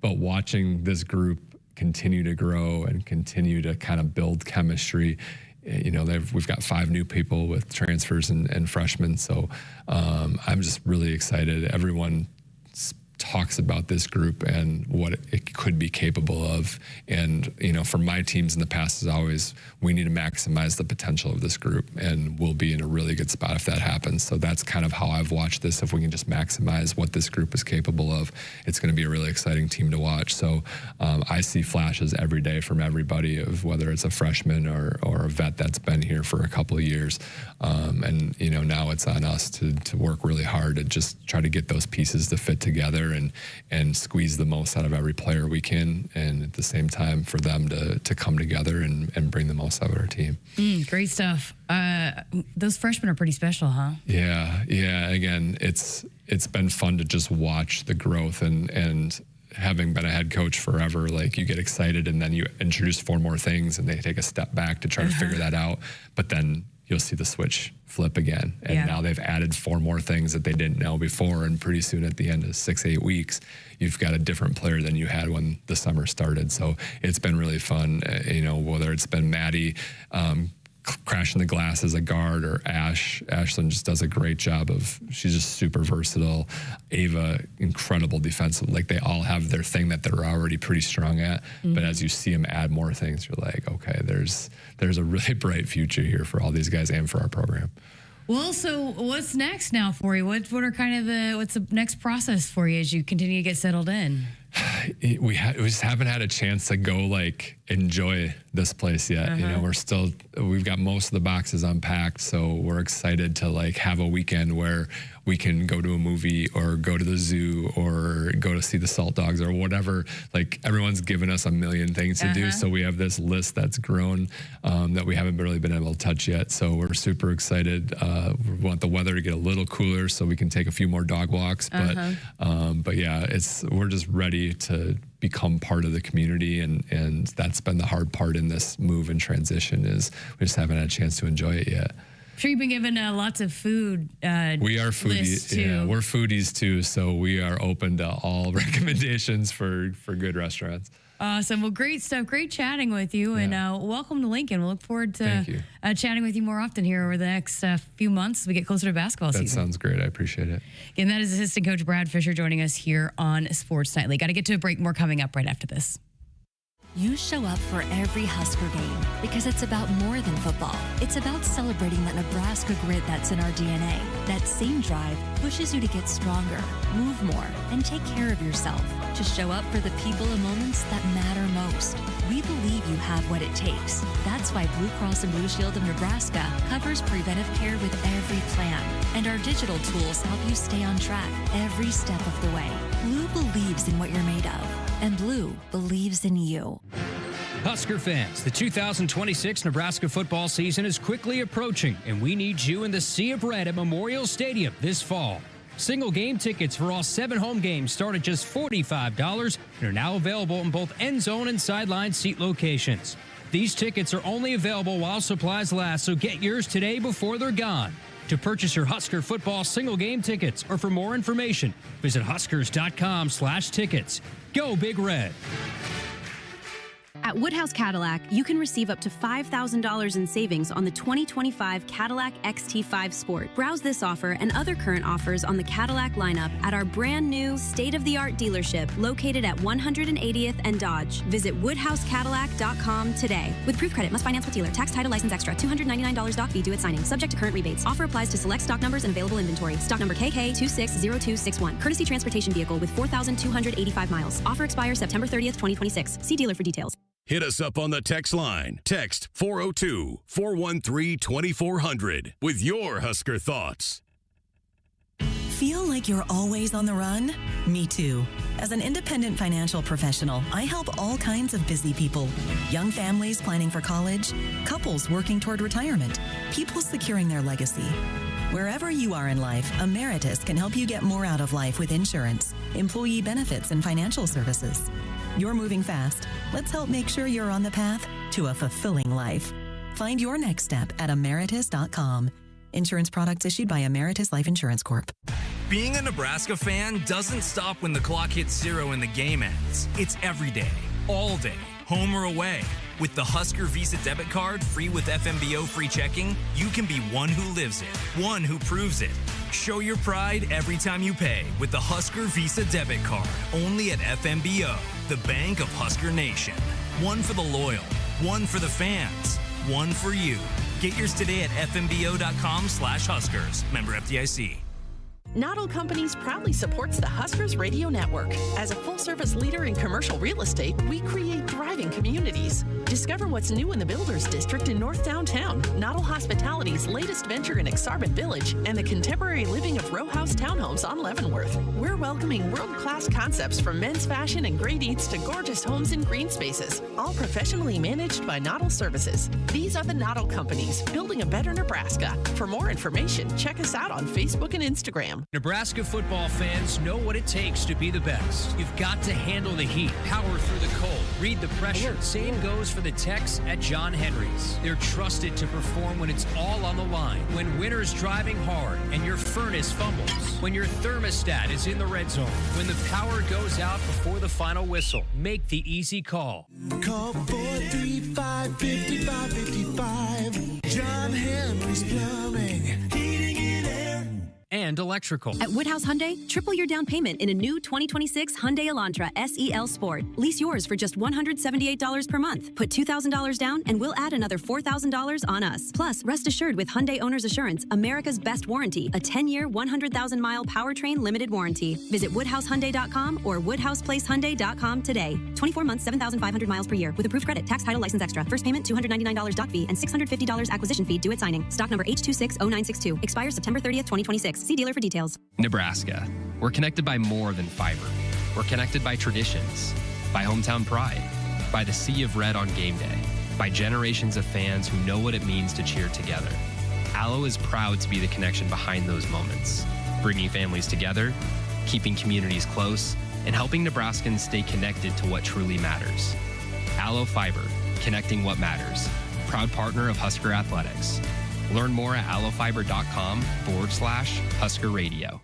watching this group continue to grow and continue to kind of build chemistry. We've got 5 new people with transfers and freshmen. So I'm just really excited. Everyone talks about this group and what it could be capable of. And, for my teams in the past is always, we need to maximize the potential of this group, and we'll be in a really good spot if that happens. So that's kind of how I've watched this. If we can just maximize what this group is capable of, it's going to be a really exciting team to watch. So I see flashes every day from everybody of whether it's a freshman or a vet that's been here for a couple of years. And, now it's on us to work really hard to just try to get those pieces to fit together and squeeze the most out of every player we can, and at the same time for them to come together and bring the most out of our team. Great stuff. Those freshmen are pretty special, huh? Yeah. Again, it's been fun to just watch the growth and having been a head coach forever, like, you get excited and then you introduce 4 more things and they take a step back to try to figure that out. But then you'll see the switch flip again. And now they've added 4 more things that they didn't know before. And pretty soon at the end of 6-8 weeks, you've got a different player than you had when the summer started. So it's been really fun, whether it's been Maddie crashing the glass as a guard, or Ashlyn just does a great job she's just super versatile. Ava, incredible defensive. Like, they all have their thing that they're already pretty strong at. Mm-hmm. But as you see them add more things, you're like, okay, there's a really bright future here for all these guys and for our program. Well, so what's next now for you? What are kind of what's the next process for you as you continue to get settled in? we just haven't had a chance to go like enjoy this place yet. You know, we've got most of the boxes unpacked, so we're excited to like have a weekend where we can go to a movie or go to the zoo or go to see the Salt Dogs or whatever. Like everyone's given us a million things to do, so we have this list that's grown that we haven't really been able to touch yet. So we're super excited. We want the weather to get a little cooler so we can take a few more dog walks. But yeah, we're just ready to become part of the community, and that's been the hard part in this move and transition is we just haven't had a chance to enjoy it yet. I'm sure you've been given lots of food. We are foodies. Yeah, we're foodies too, so we are open to all recommendations for good restaurants. Awesome. Well, great stuff. Great chatting with you, and welcome to Lincoln. We'll look forward to chatting with you more often here over the next few months as we get closer to basketball season. That sounds great. I appreciate it. Again, that is assistant coach Brad Fischer joining us here on Sports Nightly. Got to get to a break. More coming up right after this. You show up for every Husker game because it's about more than football. It's about celebrating that Nebraska grit that's in our DNA. That same drive pushes you to get stronger, move more, and take care of yourself. To show up for the people and moments that matter most. We believe you have what it takes. That's why Blue Cross and Blue Shield of Nebraska covers preventive care with every plan. And our digital tools help you stay on track every step of the way. Blue believes in what you're made of. And Blue believes in you. Husker fans, the 2026 Nebraska football season is quickly approaching, and we need you in the Sea of Red at Memorial Stadium this fall. Single game tickets for all 7 home games start at just $45 and are now available in both end zone and sideline seat locations. These tickets are only available while supplies last, so get yours today before they're gone. To purchase your Husker football single game tickets or for more information, visit huskers.com/tickets. Go Big Red. At Woodhouse Cadillac, you can receive up to $5,000 in savings on the 2025 Cadillac XT5 Sport. Browse this offer and other current offers on the Cadillac lineup at our brand new state-of-the-art dealership located at 180th and Dodge. Visit woodhousecadillac.com today. With proof credit, must finance with dealer. Tax, title, license extra. $299 doc fee due at signing. Subject to current rebates. Offer applies to select stock numbers and available inventory. Stock number KK260261. Courtesy transportation vehicle with 4,285 miles. Offer expires September 30th, 2026. See dealer for details. Hit us up on the text line. Text 402-413-2400 with your Husker thoughts. Feel like you're always on the run? Me too. As an independent financial professional, I help all kinds of busy people. Young families planning for college, couples working toward retirement, people securing their legacy. Wherever you are in life, Emeritus can help you get more out of life with insurance, employee benefits, and financial services. You're moving fast. Let's help make sure you're on the path to a fulfilling life. Find your next step at emeritus.com. Insurance products issued by Emeritus Life Insurance Corp. Being a Nebraska fan doesn't stop when the clock hits 0 and the game ends. It's every day, all day, home or away. With the Husker Visa debit card, free with FMBO free checking, you can be one who lives it, one who proves it. Show your pride every time you pay with the Husker Visa debit card, only at FMBO, the bank of Husker Nation. One for the loyal, one for the fans, one for you. Get yours today at fmbo.com/Huskers. Member FDIC. Noddle Companies proudly supports the Huskers Radio Network. As a full-service leader in commercial real estate, we create thriving communities. Discover what's new in the Builders District in North Downtown, Noddle Hospitality's latest venture in Aksarben Village, and the contemporary living of row house townhomes on Leavenworth. We're welcoming world-class concepts from men's fashion and great eats to gorgeous homes and green spaces, all professionally managed by Noddle Services. These are the Noddle Companies, building a better Nebraska. For more information, check us out on Facebook and Instagram. Nebraska football fans know what it takes to be the best. You've got to handle the heat, power through the cold, read the pressure. Same goes for the techs at John Henry's. They're trusted to perform when it's all on the line. When winter's driving hard and your furnace fumbles. When your thermostat is in the red zone. When the power goes out before the final whistle. Make the easy call. Call 435-5555. John Henry's Plumbing. Heating and air. And and electrical. At Woodhouse Hyundai, triple your down payment in a new 2026 Hyundai Elantra SEL Sport. Lease yours for just $178 per month. Put $2,000 down and we'll add another $4,000 on us. Plus, rest assured with Hyundai Owner's Assurance, America's best warranty, a 10-year, 100,000-mile powertrain limited warranty. Visit WoodhouseHyundai.com or WoodhousePlaceHyundai.com today. 24 months, 7,500 miles per year with approved credit, tax, title, license extra. First payment $299 doc fee and $650 acquisition fee due at signing. Stock number H260962. Expires September 30th, 2026. See dealer for details. Nebraska. We're connected by more than fiber. We're connected by traditions, by hometown pride, by the sea of red on game day, by generations of fans who know what it means to cheer together. Allo is proud to be the connection behind those moments, bringing families together, keeping communities close, and helping Nebraskans stay connected to what truly matters. Allo Fiber, connecting what matters. Proud partner of Husker Athletics. Learn more at allofiber.com/Husker Radio.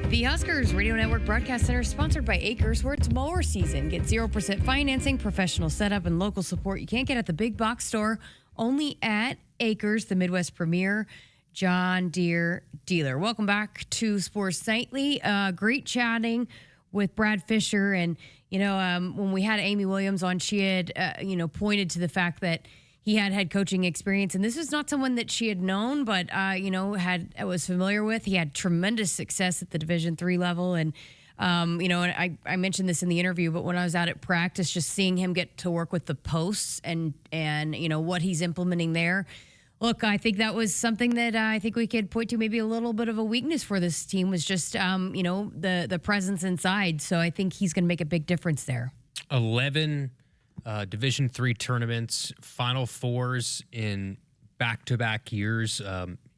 The Huskers Radio Network Broadcast Center is sponsored by Akrs, where it's mower season. Get 0% financing, professional setup, and local support you can't get at the big box store. Only at Akrs, the Midwest premier John Deere dealer. Welcome back to Sports Nightly. Great chatting with Brad Fischer. And, when we had Amy Williams on, she had, pointed to the fact that he had head coaching experience. And this is not someone that she had known, but, was familiar with. He had tremendous success at the Division III level. And, and I mentioned this in the interview, but when I was out at practice, just seeing him get to work with the posts and what he's implementing there. Look, I think that was something that I think we could point to maybe a little bit of a weakness for this team was just, the presence inside. So I think he's going to make a big difference there. 11 Division III tournaments, Final Fours in back-to-back years.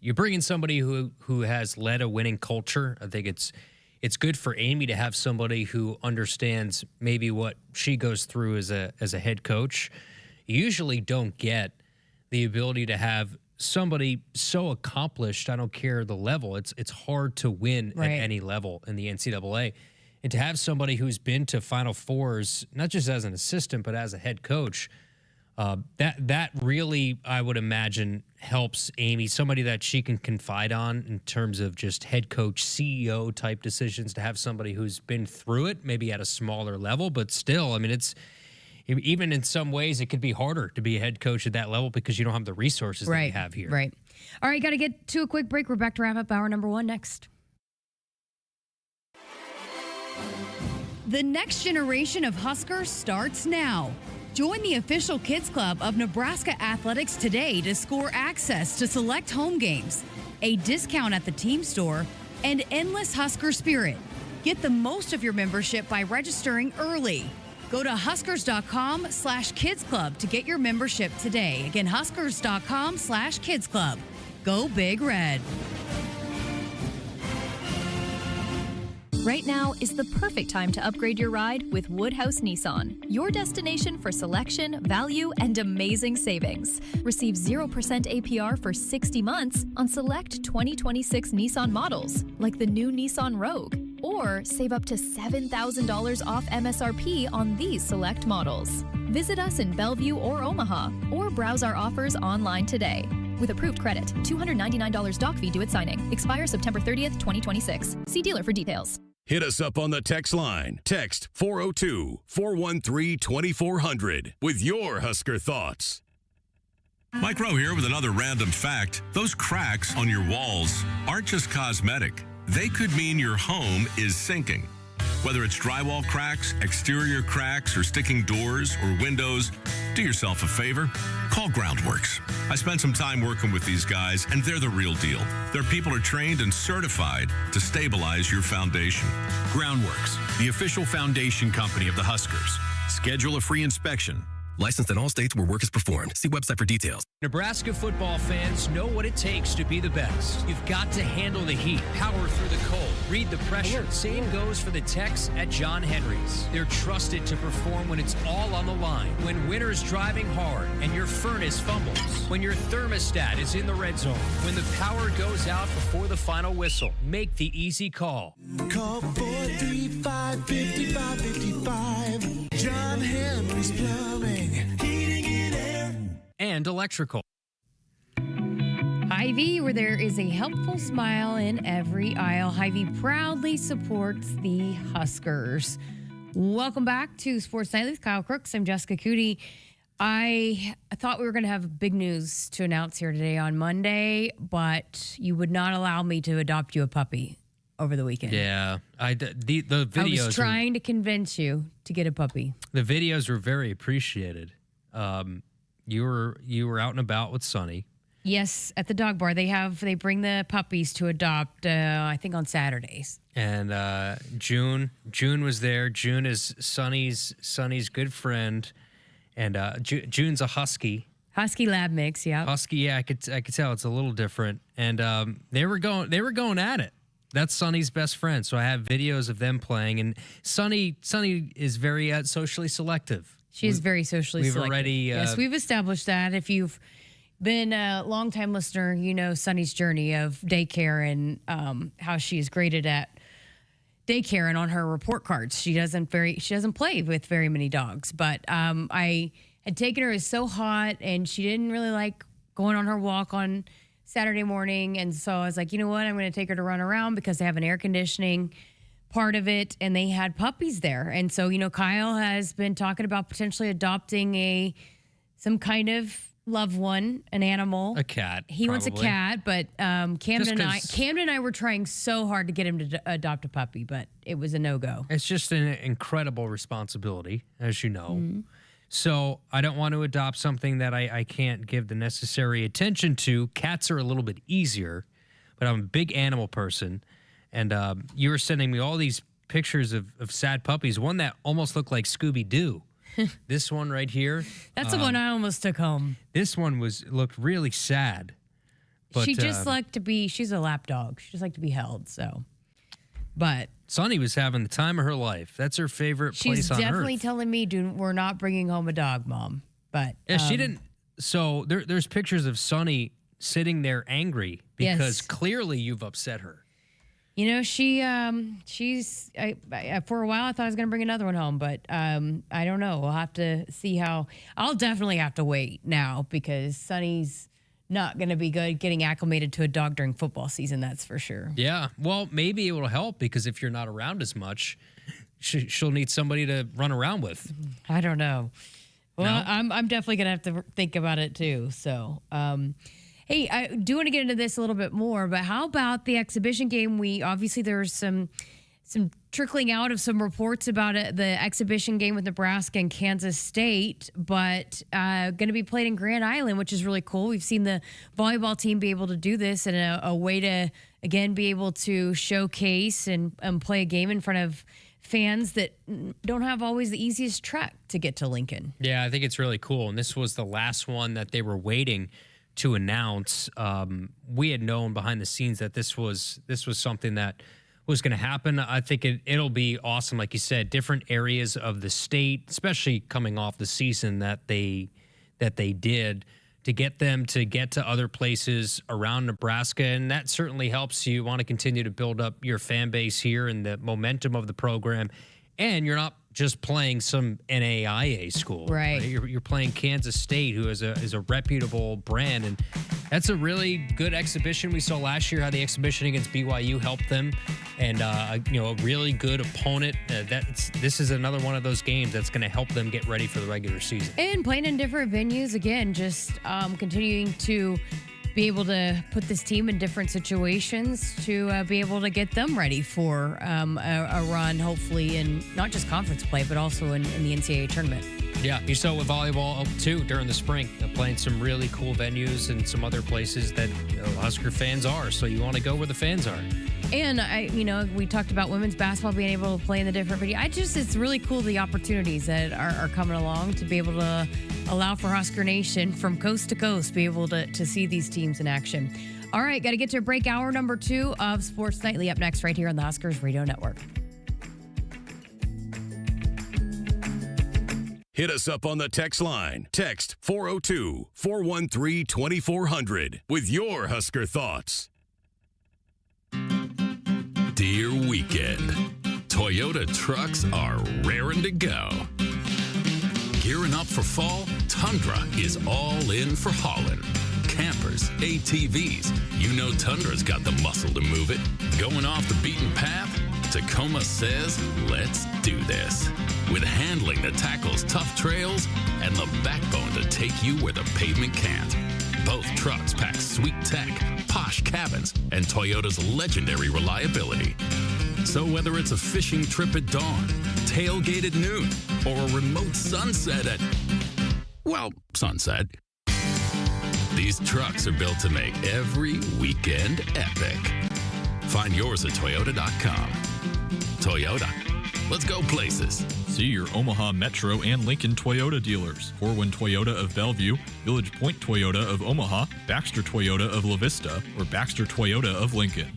You bring in somebody who has led a winning culture. I think it's good for Amy to have somebody who understands maybe what she goes through as a head coach. You usually don't get the ability to have somebody so accomplished. I don't care the level. It's hard to win at any level in the NCAA. And to have somebody who's been to Final Fours, not just as an assistant, but as a head coach, that really, I would imagine, helps Amy, somebody that she can confide on in terms of just head coach, CEO type decisions, to have somebody who's been through it, maybe at a smaller level, but still, I mean, it's even in some ways, it could be harder to be a head coach at that level because you don't have the resources that you have here. Right. All right, got to get to a quick break. We're back to wrap up hour number 1 next. The next generation of Huskers starts now. Join the official Kids Club of Nebraska Athletics today to score access to select home games, a discount at the team store, and endless Husker spirit. Get the most of your membership by registering early. Go to Huskers.com/Kids Club to get your membership today. Again, Huskers.com/Kids Club. Go Big Red. Right now is the perfect time to upgrade your ride with Woodhouse Nissan, your destination for selection, value, and amazing savings. Receive 0% APR for 60 months on select 2026 Nissan models, like the new Nissan Rogue, or save up to $7,000 off MSRP on these select models. Visit us in Bellevue or Omaha, or browse our offers online today. With approved credit, $299 doc fee due at signing. Expires September 30th, 2026. See dealer for details. Hit us up on the text line. Text 402-413-2400 with your Husker thoughts. Mike Rowe here with another random fact. Those cracks on your walls aren't just cosmetic. They could mean your home is sinking. Whether it's drywall cracks, exterior cracks, or sticking doors or windows, do yourself a favor. Call Groundworks. I spent some time working with these guys, and they're the real deal. Their people are trained and certified to stabilize your foundation. Groundworks, the official foundation company of the Huskers. Schedule a free inspection. Licensed in all states where work is performed. See website for details. Nebraska football fans know what it takes to be the best. You've got to handle the heat, power through the cold, read the pressure. Same goes for the techs at John Henry's. They're trusted to perform when it's all on the line. When winter's driving hard and your furnace fumbles. When your thermostat is in the red zone. When the power goes out before the final whistle. Make the easy call. Call 435-5555. John Henry's Plumbing. And electrical. Hi, Hy-Vee, where there is a helpful smile in every aisle. Hy-Vee proudly supports the Huskers. Welcome back to Sports Nightly with Kyle Crooks. I'm Jessica Coody. I thought we were going to have big news to announce here today on Monday, but you would not allow me to adopt you a puppy over the weekend. Yeah, the videos. I was trying to convince you to get a puppy. The videos were very appreciated. You were out and about with Sonny. Yes, at the dog bar. They bring the puppies to adopt, I think on Saturdays. And June was there. June is Sonny's good friend. And June's a husky. Husky lab mix, yeah. Husky, yeah, I could tell it's a little different. And they were going at it. That's Sonny's best friend. So I have videos of them playing. And Sonny is very socially selective. She's very socially selective. We've already yes, we've established that. If you've been a longtime listener, you know Sonny's journey of daycare and how she is graded at daycare and on her report cards. She doesn't play with very many dogs. But I had taken her. It was so hot, and she didn't really like going on her walk on Saturday morning. And so I was like, you know what? I'm going to take her to run around because they have an air conditioning part of it, and they had puppies there. And so, Kyle has been talking about potentially adopting some kind of loved one, an animal. A cat. He wants a cat, but Camden and I were trying so hard to get him to adopt a puppy, but it was a no-go. It's just an incredible responsibility, as you know. Mm-hmm. So I don't want to adopt something that I can't give the necessary attention to. Cats are a little bit easier, but I'm a big animal person. And you were sending me all these pictures of sad puppies, one that almost looked like Scooby-Doo. This one right here. That's the one I almost took home. This one looked really sad. But, she's a lap dog. She just liked to be held, so. But Sonny was having the time of her life. That's her favorite place on earth. She's definitely telling me, dude, we're not bringing home a dog, Mom. But yeah, she didn't. So there's pictures of Sonny sitting there angry because clearly you've upset her. She's for a while I thought I was going to bring another one home, but I don't know. We'll have to see how. I'll definitely have to wait now because Sonny's not going to be good getting acclimated to a dog during football season. That's for sure. Yeah. Well, maybe it will help because if you're not around as much, she'll need somebody to run around with. I don't know. Well, No? I'm definitely going to have to think about it too. So, hey, I do want to get into this a little bit more, but how about the exhibition game? Obviously there's some trickling out of some reports about the exhibition game with Nebraska and Kansas State, but going to be played in Grand Island, which is really cool. We've seen the volleyball team be able to do this and a way to, again, be able to showcase and play a game in front of fans that don't have always the easiest trek to get to Lincoln. Yeah, I think it's really cool. And this was the last one that they were waiting to announce. We had known behind the scenes that this was something that was going to happen. I think it'll be awesome. Like you said, different areas of the state, especially coming off the season that they did, to get them to get to other places around Nebraska. And that certainly helps you want to continue to build up your fan base here and the momentum of the program. And you're not just playing some NAIA school. Right. You're playing Kansas State, who is a reputable brand. And that's a really good exhibition. We saw last year how the exhibition against BYU helped them. And, a really good opponent. This is another one of those games that's going to help them get ready for the regular season. And playing in different venues, again, just continuing to be able to put this team in different situations to be able to get them ready for a run, hopefully, in not just conference play, but also in the NCAA tournament. Yeah, you saw with volleyball, too, during the spring, playing some really cool venues and some other places that Husker fans are. So you want to go where the fans are. And, we talked about women's basketball being able to play in the different venues. It's really cool the opportunities that are coming along to be able to allow for Husker Nation from coast to coast be able to see these teams in action. All right, got to get to break hour number 2 of Sports Nightly up next right here on the Huskers Radio Network. Hit us up on the text line. Text 402-413-2400 with your Husker thoughts. Dear weekend, Toyota trucks are raring to go. Gearing up for fall, Tundra is all in for Holland. Campers, ATVs. You know Tundra's got the muscle to move it. Going off the beaten path? Tacoma says, let's do this. With handling that tackles tough trails and the backbone to take you where the pavement can't. Both trucks pack sweet tech, posh cabins, and Toyota's legendary reliability. So whether it's a fishing trip at dawn, tailgate at noon, or a remote sunset at, well, sunset, these trucks are built to make every weekend epic. Find yours at Toyota.com. Toyota, let's go places. See your Omaha Metro and Lincoln Toyota dealers. Corwin Toyota of Bellevue, Village Point Toyota of Omaha, Baxter Toyota of La Vista, or Baxter Toyota of Lincoln.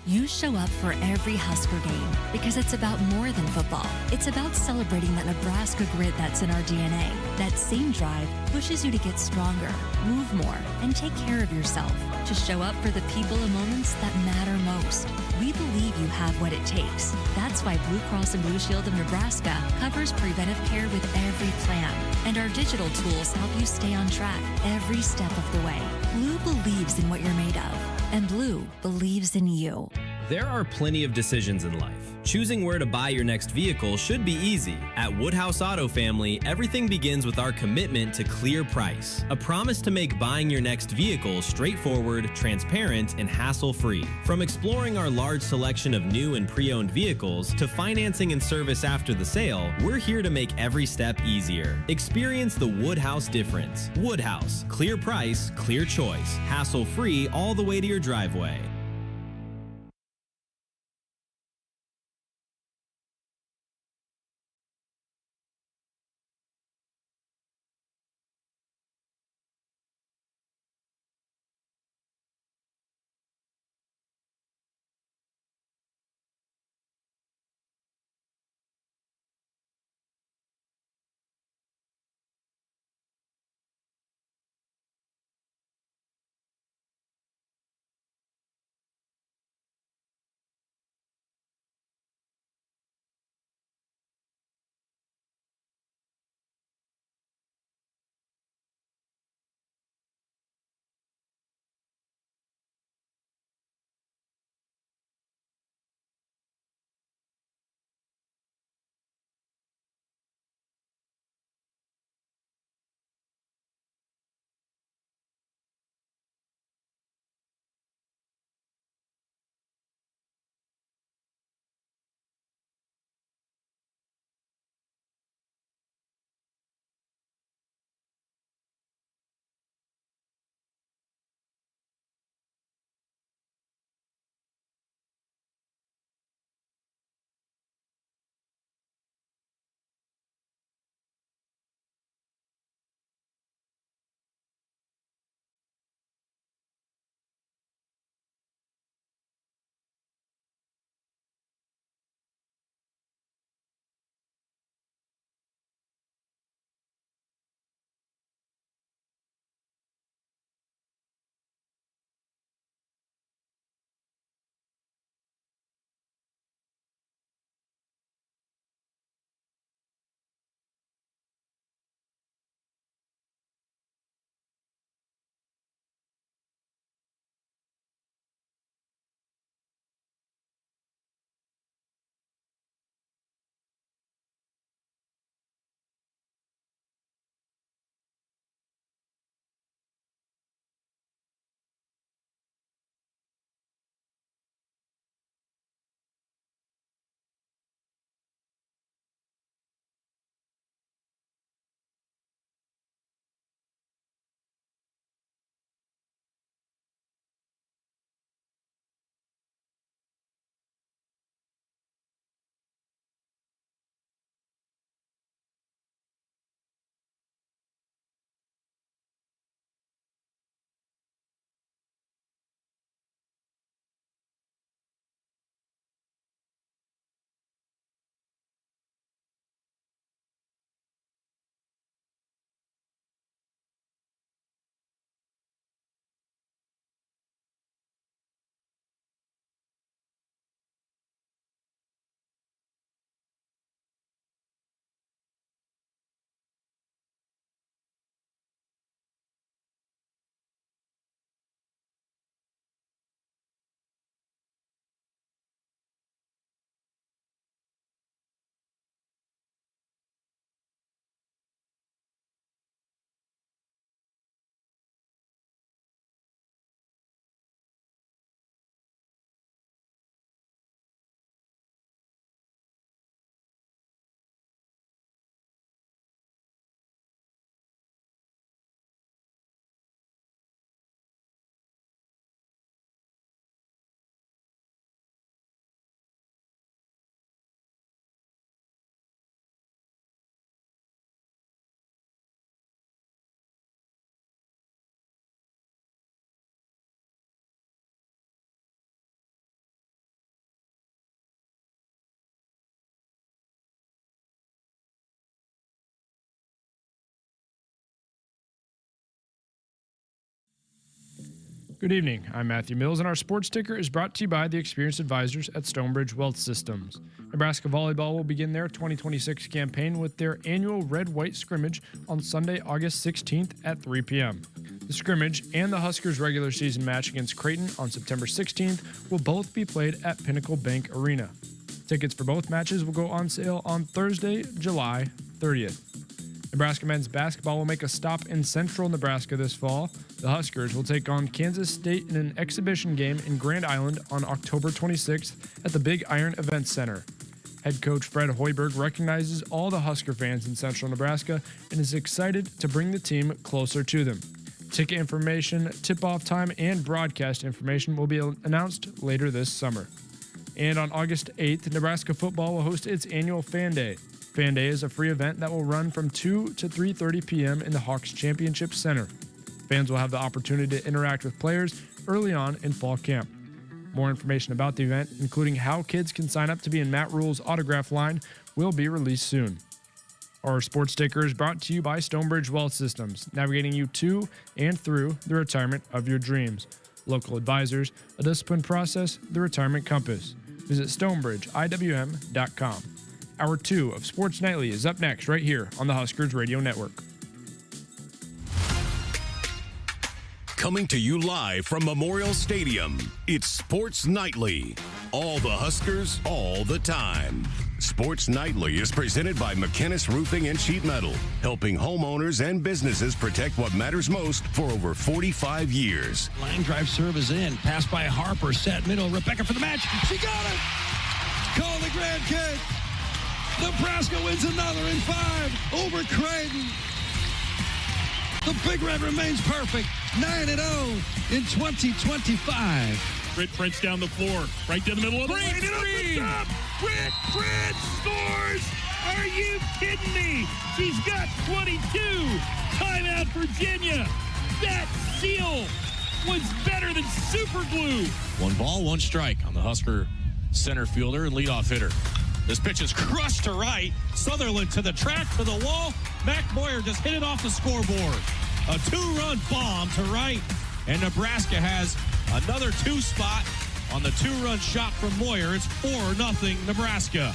You show up for every Husker game because it's about more than football. It's about celebrating that Nebraska grit that's in our DNA. That same drive pushes you to get stronger, move more, and take care of yourself. To show up for the people and moments that matter most. We believe you have what it takes. That's why Blue Cross and Blue Shield of Nebraska covers preventive care with every plan. And our digital tools help you stay on track every step of the way. Blue believes in what you're made of. And Blue believes in you. There are plenty of decisions in life. Choosing where to buy your next vehicle should be easy. At Woodhouse Auto Family, everything begins with our commitment to clear price. A promise to make buying your next vehicle straightforward, transparent, and hassle-free. From exploring our large selection of new and pre-owned vehicles to financing and service after the sale, we're here to make every step easier. Experience the Woodhouse difference. Woodhouse, clear price, clear choice. Hassle-free all the way to your driveway. Good evening. I'm Matthew Mills, and our sports ticker is brought to you by the experienced advisors at Stonebridge Wealth Systems. Nebraska Volleyball will begin their 2026 campaign with their annual red-white scrimmage on Sunday, August 16th at 3 p.m. The scrimmage and the Huskers' regular season match against Creighton on September 16th will both be played at Pinnacle Bank Arena. Tickets for both matches will go on sale on Thursday, July 30th. Nebraska men's basketball will make a stop in central Nebraska this fall. The Huskers will take on Kansas State in an exhibition game in Grand Island on October 26th at the Big Iron Events Center. Head coach Fred Hoiberg recognizes all the Husker fans in central Nebraska and is excited to bring the team closer to them. Ticket information, tip-off time, and broadcast information will be announced later this summer. And on August 8th, Nebraska football will host its annual Fan Day. Fan Day is a free event that will run from 2 to 3:30 p.m. in the Hawks Championship Center. Fans will have the opportunity to interact with players early on in fall camp. More information about the event, including how kids can sign up to be in Matt Rule's autograph line, will be released soon. Our sports ticker is brought to you by Stonebridge Wealth Systems, navigating you to and through the retirement of your dreams. Local advisors, a disciplined process, the retirement compass. Visit stonebridgeiwm.com. Hour 2 of Sports Nightly is up next right here on the Huskers Radio Network. Coming to you live from Memorial Stadium, it's Sports Nightly. All the Huskers, all the time. Sports Nightly is presented by McKinnis Roofing and Sheet Metal, helping homeowners and businesses protect what matters most for over 45 years. Line drive serve is in. Pass by Harper, set middle. Rebecca for the match. She got it! Call the grand kick. Nebraska wins another in 5 over Creighton. The Big Red remains perfect. 9-0 in 2025. Britt Prince down the floor, right down the middle of the lane. Britt Prince scores! Are you kidding me? She's got 22. Timeout, Virginia. That seal was better than super glue. 1 ball, 1 strike on the Husker center fielder and leadoff hitter. This pitch is crushed to right. Sutherland to the track, to the wall. Mac Moyer just hit it off the scoreboard. A 2-run bomb to right. And Nebraska has another 2 spot on the 2-run shot from Moyer. It's 4-0 Nebraska.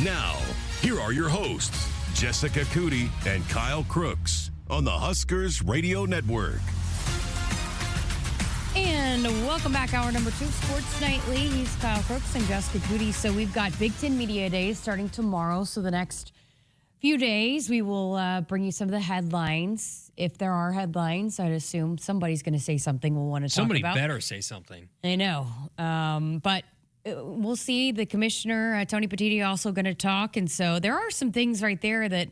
Now, here are your hosts, Jessica Coody and Kyle Crooks on the Huskers Radio Network. And welcome back, hour number 2, Sports Nightly. He's Kyle Crooks and Jessica Coody. So we've got Big Ten Media Days starting tomorrow. So the next few days, we will bring you some of the headlines. If there are headlines, I'd assume somebody's going to say something we'll want to talk about. Somebody better say something. I know. But we'll see. The commissioner, Tony Petitti, also going to talk. And so there are some things right there that,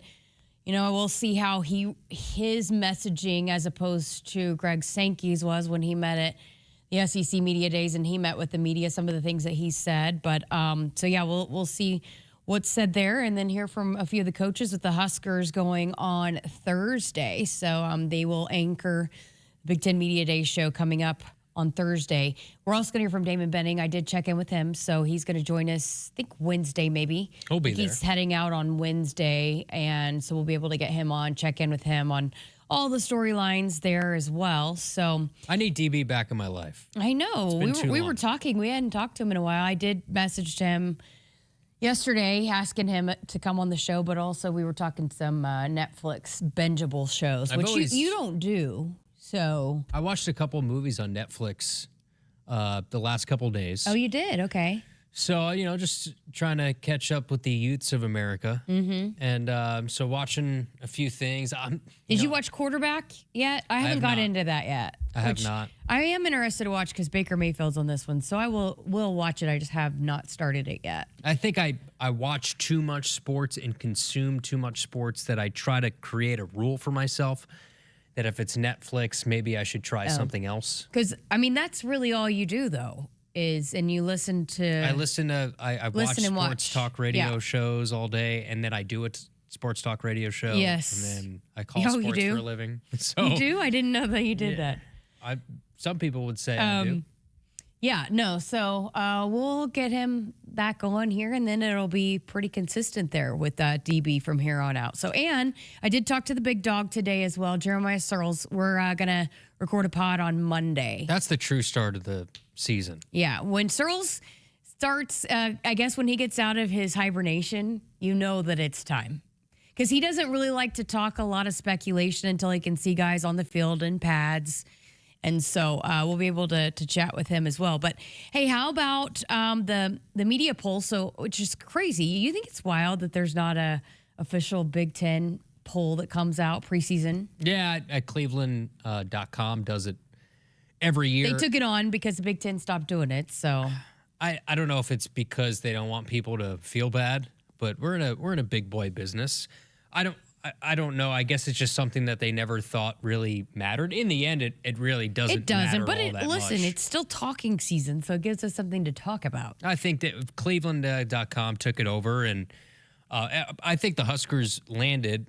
you know, we'll see how his messaging as opposed to Greg Sankey's was when he met at the SEC Media Days and he met with the media, some of the things that he said. But so, yeah, we'll see what's said there and then hear from a few of the coaches with the Huskers going on Thursday. So they will anchor the Big Ten Media Day show coming up on Thursday. We're also going to hear from Damon Benning. I did check in with him, so he's going to join us, I think, Wednesday maybe. He'll be there. He's heading out on Wednesday, and so we'll be able to get him on, check in with him on all the storylines there as well. So I need DB back in my life. I know. We were talking. We hadn't talked to him in a while. I did message him yesterday asking him to come on the show, but also we were talking some Netflix bingeable shows, which you don't do. So I watched a couple movies on Netflix the last couple days. Oh, you did? Okay. So, you know, just trying to catch up with the youths of America. Mm-hmm. And so watching a few things. Did you watch Quarterback yet? I haven't got into that yet. I have not. I am interested to watch because Baker Mayfield's on this one. So I will watch it. I just have not started it yet. I think I watch too much sports and consume too much sports that I try to create a rule for myself that if it's Netflix, maybe I should try something else. Because, I mean, that's really all you do, though, and you listen to... I watch sports talk radio shows all day, and then I do a sports talk radio show. Yes. And then I call sports for a living. So you do? I didn't know that you did that. Some people would say I do. Yeah, no. So we'll get him that going here, and then it'll be pretty consistent there with DB from here on out. So, and I did talk to the big dog today as well, Jeremiah Searles. We're going to record a pod on Monday. That's the true start of the season. Yeah, when Searles starts, I guess when he gets out of his hibernation, you know that it's time. Because he doesn't really like to talk a lot of speculation until he can see guys on the field and pads. And so we'll be able to chat with him as well. But, hey, how about the media poll? So, which is crazy. You think it's wild that there's not a official Big Ten poll that comes out preseason? Yeah, at Cleveland.com does it every year. They took it on because the Big Ten stopped doing it. So I don't know if it's because they don't want people to feel bad, but we're in a big boy business. I don't know. I guess it's just something that they never thought really mattered. In the end, it really doesn't. It doesn't, matter but all that listen, much. it's still talking season, so it gives us something to talk about. I think that Cleveland.com took it over, and I think the Huskers landed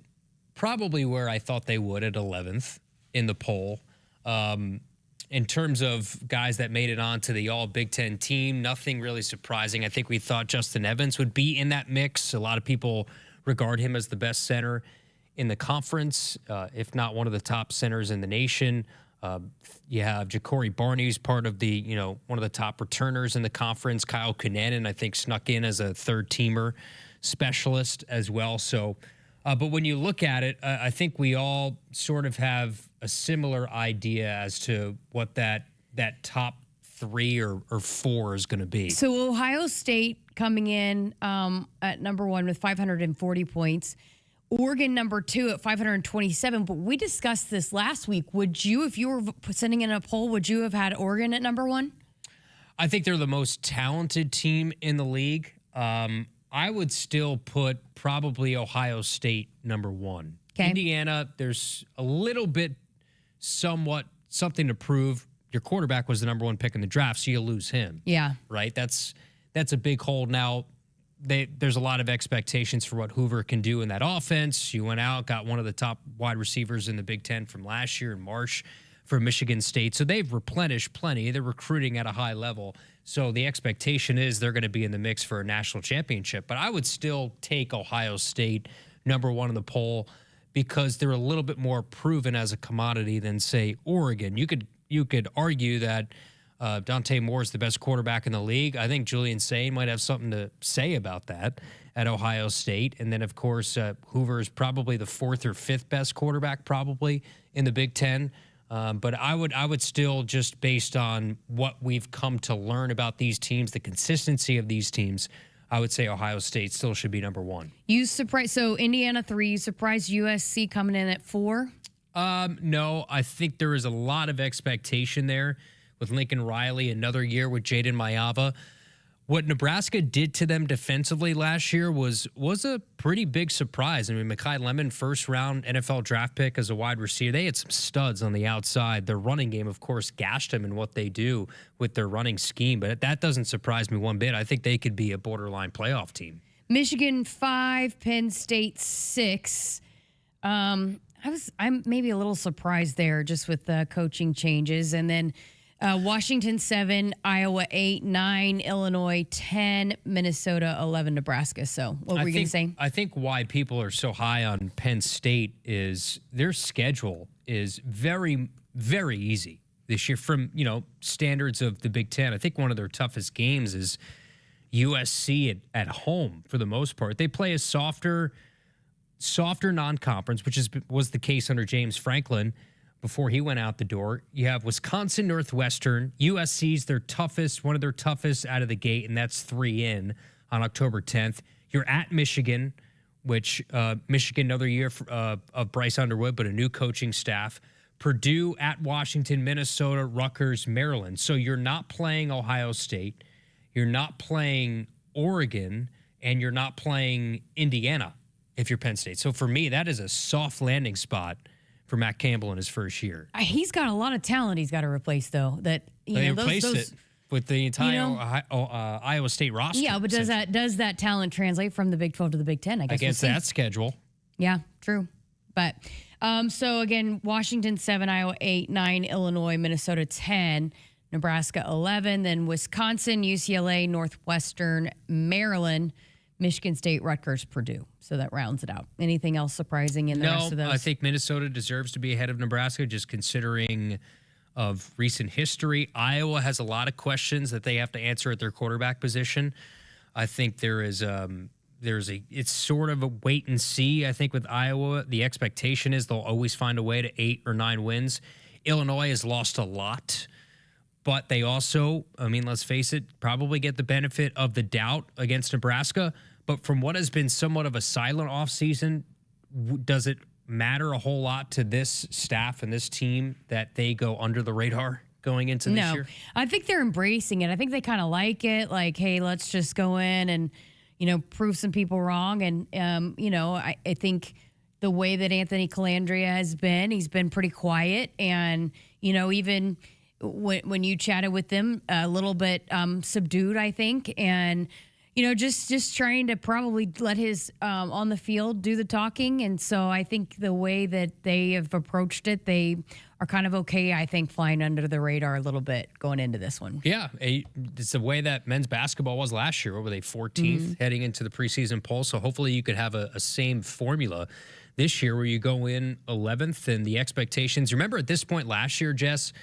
probably where I thought they would at 11th in the poll. In terms of guys that made it onto the all Big Ten team, nothing really surprising. I think we thought Justin Evans would be in that mix. A lot of people regard him as the best center in the conference, if not one of the top centers in the nation. You have Ja'Cory Barney, who's part of the, one of the top returners in the conference. Kyle Kunanen, I think, snuck in as a third-teamer specialist as well. So, but when you look at it, I think we all sort of have a similar idea as to what that top 3 or 4 is going to be. So Ohio State coming in at number 1 with 540 points. Oregon number 2 at 527. But we discussed this last week. Would you, if you were sending in a poll, would you have had Oregon at number 1? I think they're the most talented team in the league. I would still put probably Ohio State number 1. Okay. Indiana, there's a little bit somewhat something to prove. Your quarterback was the number 1 pick in the draft, so you lose him. Yeah. Right? That's a big hole. Now, there's a lot of expectations for what Hoover can do in that offense. You went out, got one of the top wide receivers in the Big Ten from last year in Marsh for Michigan State. So they've replenished plenty. They're recruiting at a high level. So the expectation is they're going to be in the mix for a national championship. But I would still take Ohio State number 1 in the poll because they're a little bit more proven as a commodity than, say, Oregon. You could argue that Dante Moore is the best quarterback in the league. I think Julian Sain might have something to say about that at Ohio State. And then, of course, Hoover is probably the 4th or 5th best quarterback probably in the Big Ten. But I would still, just based on what we've come to learn about these teams, the consistency of these teams, I would say Ohio State still should be number 1. You surprised, so Indiana 3, you surprised USC coming in at 4? No, I think there is a lot of expectation there with Lincoln Riley, another year with Jaden Mayava. What Nebraska did to them defensively last year was a pretty big surprise. I mean, Mekhi Lemon, first-round NFL draft pick as a wide receiver. They had some studs on the outside. Their running game, of course, gashed them in what they do with their running scheme. But that doesn't surprise me one bit. I think they could be a borderline playoff team. Michigan 5, Penn State 6. I'm maybe a little surprised there just with the coaching changes. And then Washington 7, Iowa 8, 9, Illinois 10, Minnesota 11, Nebraska. So what were you going to say? I think why people are so high on Penn State is their schedule is very, very easy this year from, standards of the Big Ten. I think one of their toughest games is USC at home for the most part. They play a softer non-conference, which was the case under James Franklin before he went out the door. You have Wisconsin, Northwestern. USC's one of their toughest out of the gate, and that's 3 in on October 10th. You're at Michigan, which Michigan, another year of Bryce Underwood, but a new coaching staff. Purdue, at Washington, Minnesota, Rutgers, Maryland. So you're not playing Ohio State. You're not playing Oregon, and you're not playing Indiana if you're Penn State. So for me, that is a soft landing spot for Matt Campbell in his first year. He's got a lot of talent he's got to replace, though. They replaced it with the entire Iowa State roster. Yeah, but does that talent translate from the Big 12 to the Big 10? I guess against that schedule. Yeah, true. But so again, Washington 7, Iowa 8, 9, Illinois, Minnesota 10, Nebraska 11, then Wisconsin, UCLA, Northwestern, Maryland, Michigan State, Rutgers, Purdue. So that rounds it out. Anything else surprising in the rest of those? I think Minnesota deserves to be ahead of Nebraska, just considering of recent history. Iowa has a lot of questions that they have to answer at their quarterback position. I think it's sort of a wait and see. I think with Iowa, the expectation is they'll always find a way to 8 or 9 wins. Illinois has lost a lot, but they also, let's face it, probably get the benefit of the doubt against Nebraska. But from what has been somewhat of a silent offseason, does it matter a whole lot to this staff and this team that they go under the radar going into this year? I think they're embracing it. I think they kind of like it. Like, hey, let's just go in and, prove some people wrong. And, I think the way that Anthony Calandria has been, he's been pretty quiet. And, even when you chatted with them, a little bit subdued, I think. And, just trying to probably let his on the field do the talking. And so I think the way that they have approached it, they are kind of okay, I think, flying under the radar a little bit going into this one. Yeah, it's the way that men's basketball was last year. What were they, 14th heading into the preseason poll? So hopefully you could have a same formula this year where you go in 11th and the expectations. Remember at this point last year, Jess,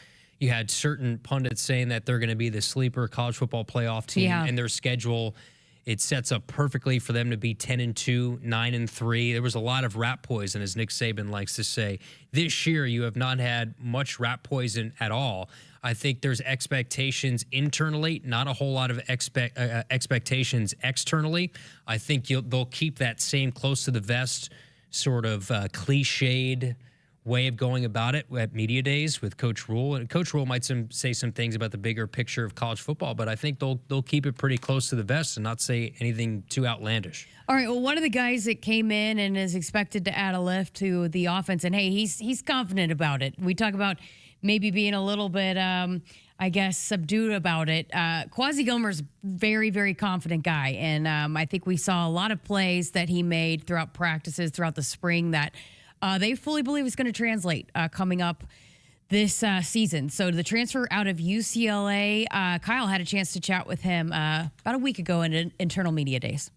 you had certain pundits saying that they're going to be the sleeper college football playoff team, and their schedule, it sets up perfectly for them to be 10-2, 9-3. There was a lot of rat poison, as Nick Saban likes to say. This year, you have not had much rat poison at all. I think there's expectations internally, not a whole lot of expectations externally. I think they'll keep that same close to the vest sort of cliched way of going about it at media days with Coach Rule. And Coach Rule might say some things about the bigger picture of college football, but I think they'll keep it pretty close to the vest and not say anything too outlandish. All right, well, one of the guys that came in and is expected to add a lift to the offense, and hey, he's confident about it. We talk about maybe being a little bit, subdued about it. Kwazi Gilmer's very, very confident guy, and I think we saw a lot of plays that he made throughout practices throughout the spring that they fully believe is going to translate coming up this season. So the transfer out of UCLA, Kyle had a chance to chat with him about a week ago in internal media days.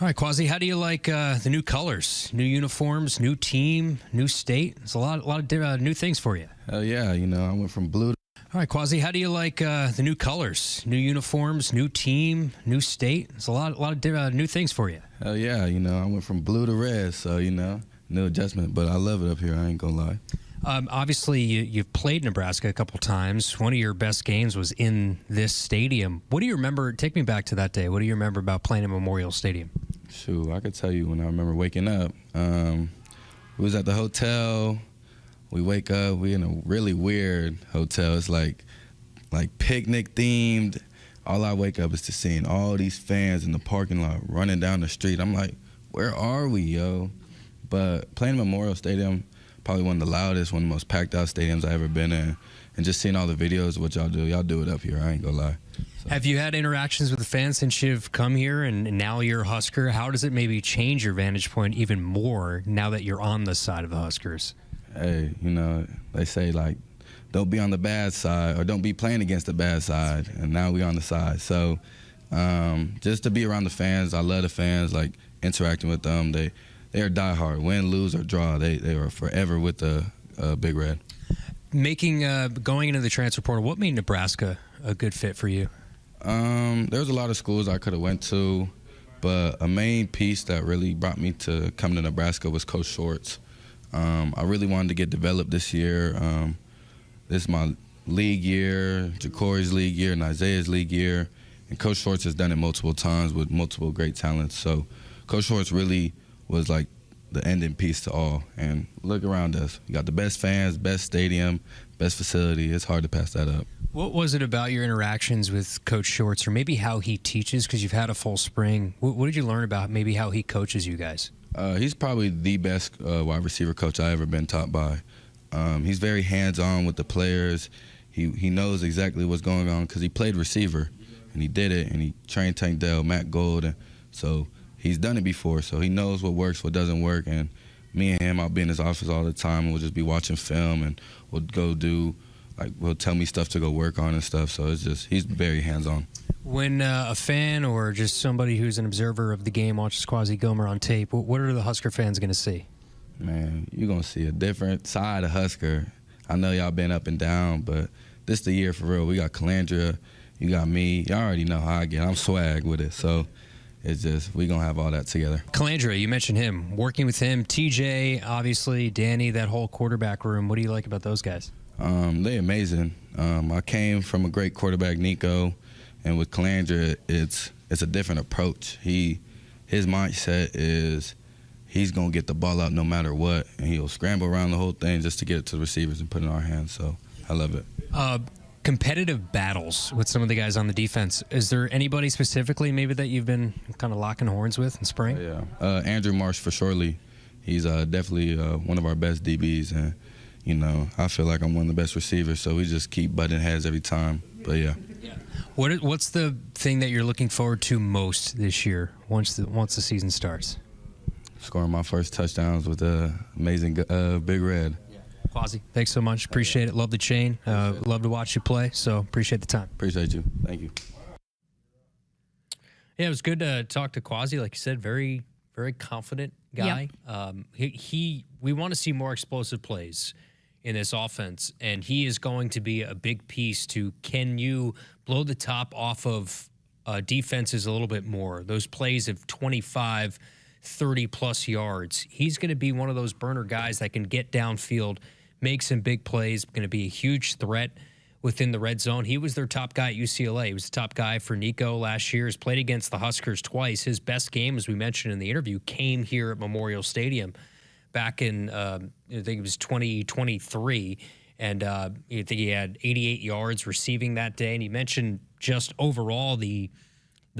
All right, Kwazi, how do you like the new colors, new uniforms, new team, new state? It's a lot of new things for you. Hell yeah, I went from blue to... All right, Kwazi, how do you like the new colors, new uniforms, new team, new state? It's a lot of new things for you. Hell yeah, I went from blue to red, so, no adjustment, but I love it up here. I ain't gonna lie. Obviously, you've played Nebraska a couple times. One of your best games was in this stadium. What do you remember? Take me back to that day. What do you remember about playing at Memorial Stadium? Shoot, I could tell you when I remember waking up. We was at the hotel. We wake up. We in a really weird hotel. It's like picnic themed. All I wake up is to seeing all these fans in the parking lot running down the street. I'm like, where are we, yo? But playing Memorial Stadium, probably one of the loudest, one of the most packed out stadiums I've ever been in. And just seeing all the videos of what y'all do it up here. I ain't gonna lie. So. Have you had interactions with the fans since you've come here and now you're a Husker? How does it maybe change your vantage point even more now that you're on the side of the Huskers? Hey, they say don't be on the bad side or don't be playing against the bad side. And now we on the side. So just to be around the fans, I love the fans, interacting with them. They are diehard. Win, lose, or draw. They are forever with the Big Red. Going into the transfer portal, what made Nebraska a good fit for you? There was a lot of schools I could have went to, but a main piece that really brought me to come to Nebraska was Coach Shorts. I really wanted to get developed this year. This is my league year, Ja'Cory's league year, and Isaiah's league year, and Coach Shorts has done it multiple times with multiple great talents. So Coach Shorts really was like the ending piece to all. And look around us. You got the best fans, best stadium, best facility. It's hard to pass that up. What was it about your interactions with Coach Shorts, or maybe how he teaches, because you've had a full spring? What did you learn about maybe how he coaches you guys? He's probably the best wide receiver coach I've ever been taught by. He's very hands-on with the players. He knows exactly what's going on because he played receiver, and he did it, and he trained Tank Dell, Matt Gold, and so he's done it before, so he knows what works, what doesn't work. And me and him, I'll be in his office all the time, and we'll just be watching film, and we'll go do will tell me stuff to go work on and stuff. So it's just he's very hands-on. When a fan or just somebody who's an observer of the game watches Kwazi Gilmer on tape, what are the Husker fans going to see? Man, you're going to see a different side of Husker. I know y'all been up and down, but this the year for real. We got Calandria, you got me. Y'all already know how I get. I'm swag with it. So it's just we going to have all that together. Calandria, you mentioned him. Working with him, TJ, obviously, Danny, that whole quarterback room. What do you like about those guys? They amazing. I came from a great quarterback, Nico. And with Calandria, it's a different approach. His mindset is he's going to get the ball out no matter what, and he'll scramble around the whole thing just to get it to the receivers and put it in our hands. So I love it. Competitive battles with some of the guys on the defense. Is there anybody specifically maybe that you've been kind of locking horns with in spring? Yeah. Andrew Marsh for surely. He's definitely one of our best DBs, and, I feel like I'm one of the best receivers, so we just keep butting heads every time. But, yeah. What's the thing that you're looking forward to most this year once the season starts? Scoring my first touchdowns with the amazing Big Red. Kwazi, thanks so much. Appreciate it. Love the chain. Love to watch you play, so appreciate the time. Appreciate you. Thank you. Yeah, it was good to talk to Kwazi. Like you said, very, very confident guy. Yep. We want to see more explosive plays in this offense, and he is going to be a big piece to can you blow the top off of defenses a little bit more, those plays of 25, 30-plus yards. He's going to be one of those burner guys that can get downfield, make some big plays, going to be a huge threat within the red zone. He was their top guy at UCLA. He was the top guy for Nico last year. He's played against the Huskers twice. His best game, as we mentioned in the interview, came here at Memorial Stadium back in, I think it was 2023, and I think he had 88 yards receiving that day. And he mentioned just overall the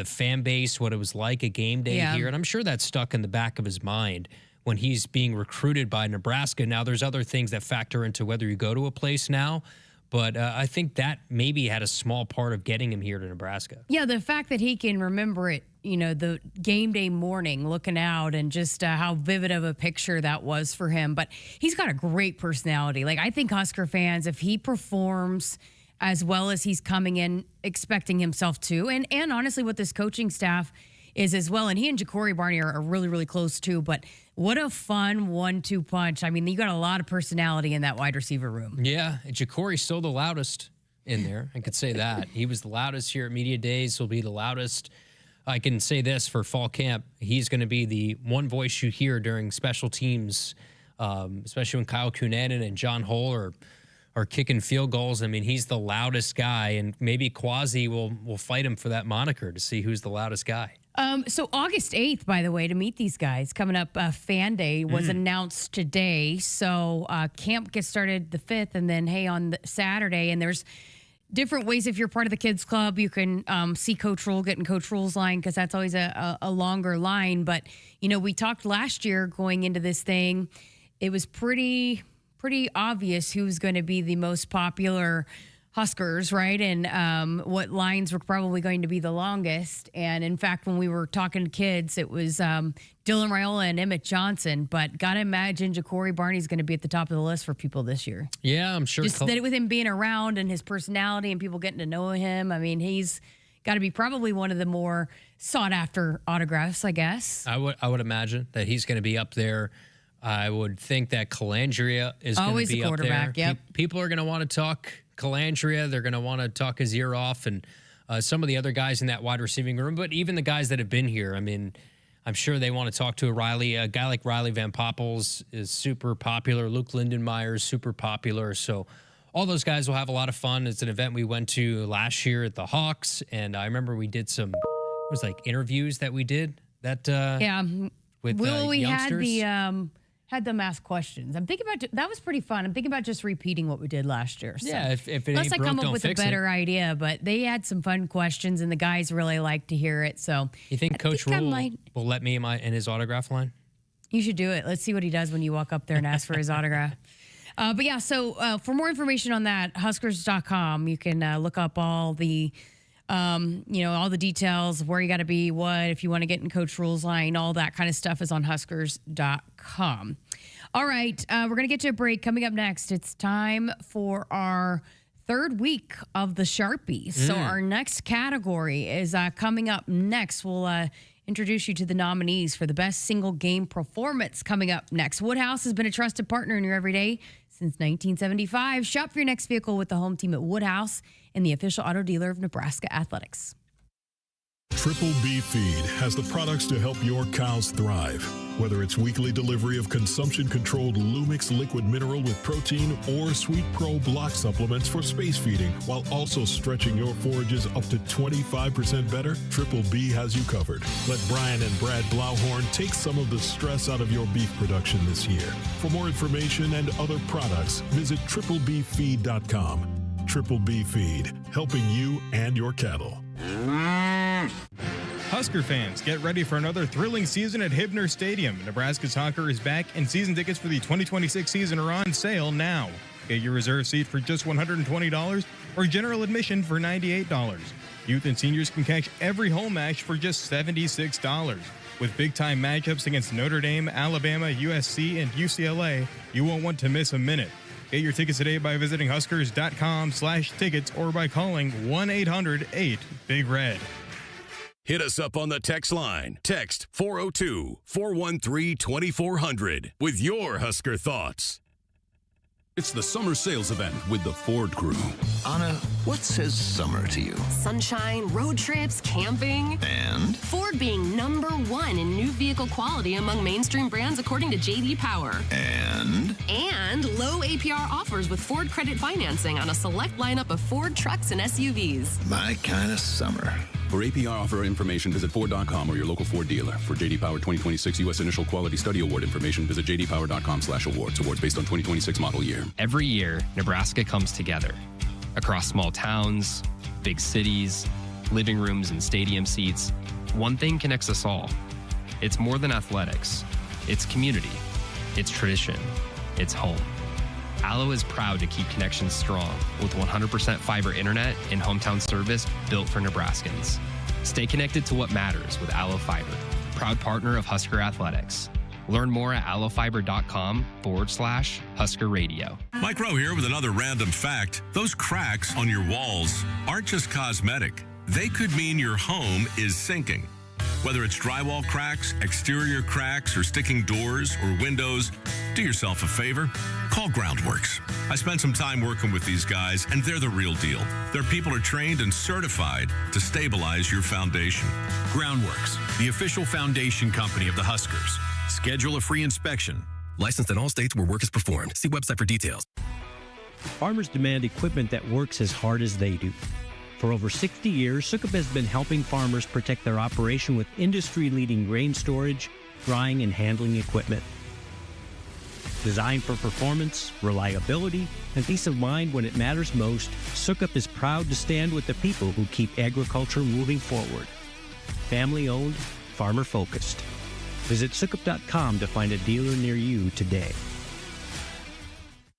fan base, what it was like a game day here. And I'm sure that's stuck in the back of his mind when he's being recruited by Nebraska. Now, there's other things that factor into whether you go to a place now, but I think that maybe had a small part of getting him here to Nebraska. Yeah, the fact that he can remember it, the game day morning, looking out, and just how vivid of a picture that was for him. But he's got a great personality. Like, I think Husker fans, if he performs as well as he's coming in expecting himself to, and honestly what this coaching staff is as well, and he and Ja'Cory Barney are really, really close too, but what a fun 1-2 punch. I mean, you got a lot of personality in that wide receiver room. Yeah, Ja'Cory's still the loudest in there. I could say that. He was the loudest here at Media Days. He'll be the loudest. I can say this for fall camp. He's going to be the one voice you hear during special teams, especially when Kyle Kunanen and John Hull are kicking field goals. I mean, he's the loudest guy, and maybe Kwazi will fight him for that moniker to see who's the loudest guy. So August 8th, by the way, to meet these guys, coming up, Fan Day was announced today. So camp gets started the 5th, and then, hey, on the Saturday, and there's different ways. If you're part of the kids club, you can see Coach Rule, get in Coach Rule's line, because that's always a longer line. But, we talked last year going into this thing, it was pretty obvious who's going to be the most popular Huskers, right? And what lines were probably going to be the longest. And in fact, when we were talking to kids, it was Dylan Raiola and Emmett Johnson. But got to imagine Ja'Cory Barney's going to be at the top of the list for people this year. Yeah, I'm sure. Just that with him being around and his personality and people getting to know him, I mean, he's got to be probably one of the more sought-after autographs, I guess. I would imagine that he's going to be up there. I would think that Calandria is going to be up there. Always a quarterback, yep. People are going to want to talk Calandria. They're going to want to talk his ear off, and some of the other guys in that wide receiving room, but even the guys that have been here. I mean, I'm sure they want to talk to a guy like Riley Van Poppels is super popular. Luke Lindenmeyer is super popular. So all those guys will have a lot of fun. It's an event we went to last year at the Hawks, and I remember we did some, it was like interviews that we did that with we youngsters. Had them ask questions. I'm thinking about that was pretty fun. I'm thinking about just repeating what we did last year. So. Yeah, if it unless ain't I broke, come up don't with a fix better it. idea, but they had some fun questions, and the guys really like to hear it. So you think Coach Rule will let me in his autograph line? You should do it. Let's see what he does when you walk up there and ask for his autograph. But yeah, so for more information on that, Huskers.com, you can look up all the all the details, where you got to be, what, if you want to get in Coach Rule's line, all that kind of stuff is on Huskers.com. All right, we're going to get to a break. Coming up next, it's time for our third week of the Sharpies. So our next category is coming up next. We'll introduce you to the nominees for the best single game performance coming up next. Woodhouse has been a trusted partner in your everyday since 1975. Shop for your next vehicle with the home team at Woodhouse and the official auto dealer of Nebraska Athletics. Triple B Feed has the products to help your cows thrive. Whether it's weekly delivery of consumption-controlled Lumix liquid mineral with protein or Sweet Pro block supplements for space feeding, while also stretching your forages up to 25% better, Triple B has you covered. Let Brian and Brad Blauhorn take some of the stress out of your beef production this year. For more information and other products, visit triplebfeed.com. Triple B Feed, helping you and your cattle. Husker fans, get ready for another thrilling season at Hibner Stadium. Nebraska soccer is back, and season tickets for the 2026 season are on sale now. Get your reserve seat for just $120 or general admission for $98. Youth and seniors can catch every home match for just $76. With big-time matchups against Notre Dame, Alabama, USC, and UCLA, you won't want to miss a minute. Get your tickets today by visiting huskers.com/tickets or by calling 1-800-8-BIG-RED. Hit us up on the text line. Text 402-413-2400 with your Husker thoughts. It's the summer sales event with the Ford Crew. Anna, what says summer to you? Sunshine, road trips, camping. And? Ford being #1 in new vehicle quality among mainstream brands according to J.D. Power. And? And low APR offers with Ford credit financing on a select lineup of Ford trucks and SUVs. My kind of summer. For APR offer information, visit Ford.com or your local Ford dealer. For J.D. Power 2026 U.S. Initial Quality Study Award information, visit jdpower.com/awards. Awards based on 2026 model year. Every year, Nebraska comes together. Across small towns, big cities, living rooms, and stadium seats, one thing connects us all. It's more than athletics. It's community. It's tradition. It's home. Allo is proud to keep connections strong with 100% fiber internet and hometown service built for Nebraskans. Stay connected to what matters with Allo Fiber, proud partner of Husker Athletics. Learn more at allofiber.com/Husker Radio. Mike Rowe here with another random fact. Those cracks on your walls aren't just cosmetic. They could mean your home is sinking. Whether it's drywall cracks, exterior cracks, or sticking doors or windows, do yourself a favor. Call Groundworks. I spent some time working with these guys, and they're the real deal. Their people are trained and certified to stabilize your foundation. Groundworks, the official foundation company of the Huskers. Schedule a free inspection. Licensed in all states where work is performed. See website for details. Farmers demand equipment that works as hard as they do. For over 60 years, Sukup has been helping farmers protect their operation with industry-leading grain storage, drying, and handling equipment. Designed for performance, reliability, and peace of mind when it matters most, Sukup is proud to stand with the people who keep agriculture moving forward. Family-owned, farmer-focused. Visit Sukup.com to find a dealer near you today.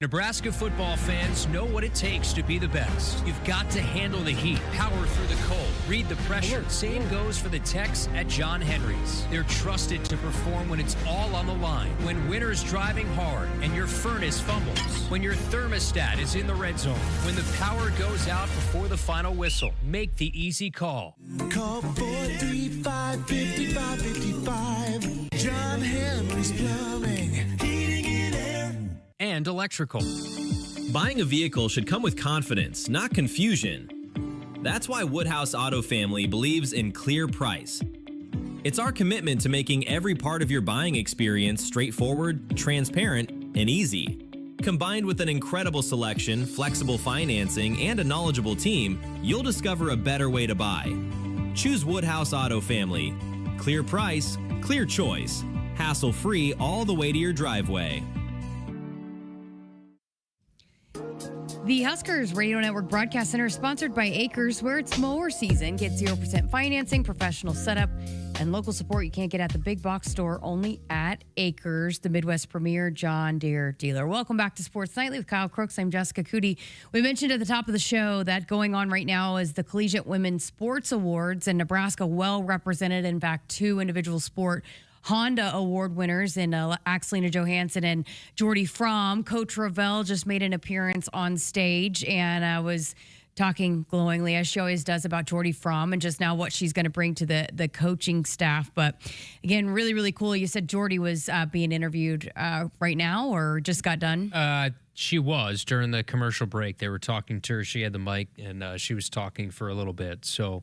Nebraska football fans know what it takes to be the best. You've got to handle the heat, power through the cold, read the pressure. Same goes for the techs at John Henry's. They're trusted to perform when it's all on the line. When winter's driving hard and your furnace fumbles. When your thermostat is in the red zone. When the power goes out before the final whistle. Make the easy call. Call 435-5555. John Henry's Plumbing. Heating and air. And electrical. Buying a vehicle should come with confidence, not confusion. That's why Woodhouse Auto Family believes in clear price. It's our commitment to making every part of your buying experience straightforward, transparent, and easy. Combined with an incredible selection, flexible financing, and a knowledgeable team, you'll discover a better way to buy. Choose Woodhouse Auto Family. Clear price, clear choice. Hassle-free all the way to your driveway. The Huskers Radio Network Broadcast Center is sponsored by Akrs, where it's mower season. Get 0% financing, professional setup, and local support you can't get at the big box store, only at Akrs, the Midwest premier John Deere dealer. Welcome back to Sports Nightly with Kyle Crooks. I'm Jessica Coody. We mentioned at the top of the show that going on right now is the Collegiate Women's Sports Awards, and Nebraska well represented. In fact, 2 individual sport Honda Award winners in Axelina Johansson and Jordy Fromm. Coach Ravel just made an appearance on stage and was talking glowingly, as she always does, about Jordy Fromm and just now what she's going to bring to the coaching staff. But again, really, really cool. You said Jordy was being interviewed right now or just got done? She was during the commercial break. They were talking to her. She had the mic and she was talking for a little bit. So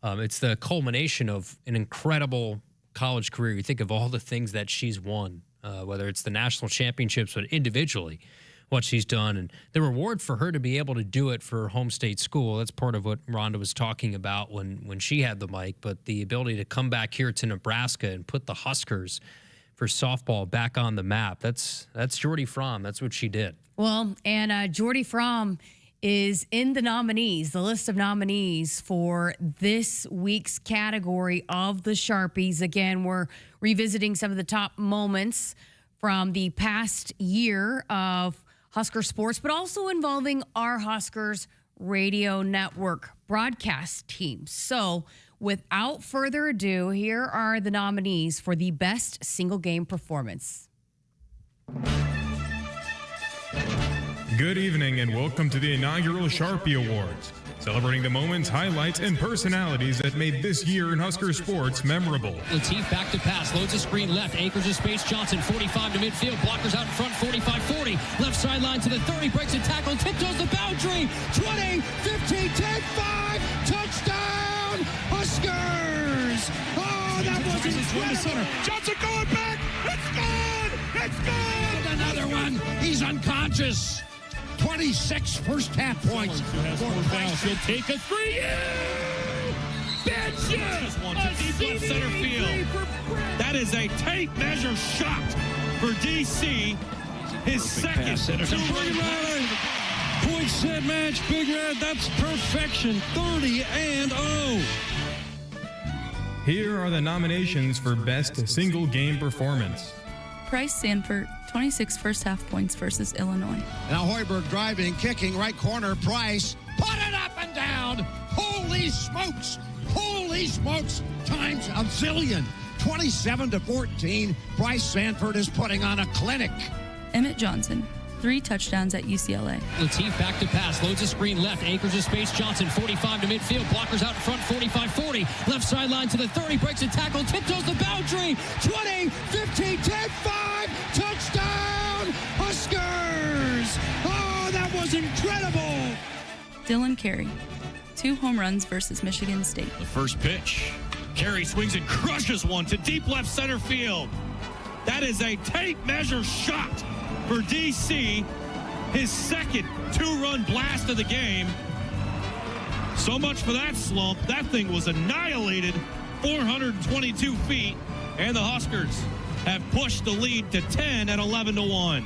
it's the culmination of an incredible college career. You think of all the things that she's won, whether it's the national championships, but individually, what she's done. And the reward for her to be able to do it for her home state school, that's part of what Rhonda was talking about when she had the mic, but the ability to come back here to Nebraska and put the Huskers for softball back on the map. That's Jordy Fromm. That's what she did. Well, and Jordy Fromm is in the nominees, the list of nominees for this week's category of the Sharpies. Again, we're revisiting some of the top moments from the past year of Husker sports, but also involving our Huskers radio network broadcast team. So without further ado, here are the nominees for the best single game performance. Good evening and welcome to the inaugural Sharpie Awards, celebrating the moments, highlights, and personalities that made this year in Husker sports memorable. Latif back to pass, loads a screen left, anchors a space, Johnson 45 to midfield, blockers out in front, 45-40, left sideline to the 30, breaks a tackle, tiptoes the boundary, 20, 15, 10, 5, touchdown, Huskers! Oh, that was incredible! Johnson going back! It's gone! It's gone! And another one! He's unconscious! 26 first half points. He'll take a three. Fischer! A deep left center field. That is a tape measure shot for DC. His second. Point set match, Big Red. That's perfection. 30-0. Here are the nominations for Best Single Game Performance. Price Sanford, 26 first half points versus Illinois. Now Hoiberg driving, kicking, right corner, Price. Put it up and down. Holy smokes. Holy smokes. Times a zillion. 27-14. Price Sanford is putting on a clinic. Emmett Johnson, 3 touchdowns at UCLA. Latif back to pass, loads a screen left, anchors a space, Johnson 45 to midfield, blockers out in front, 45-40, left sideline to the 30, breaks a tackle, tiptoes the boundary, 20, 15, 10, 5, touchdown, Huskers! Oh, that was incredible! Dylan Carey, 2 home runs versus Michigan State. The first pitch. Carey swings and crushes one to deep left center field. That is a tape measure shot for DC, his second 2-run blast of the game. So much for that slump. That thing was annihilated, 422 feet, and the Huskers have pushed the lead to 10 at 11-1.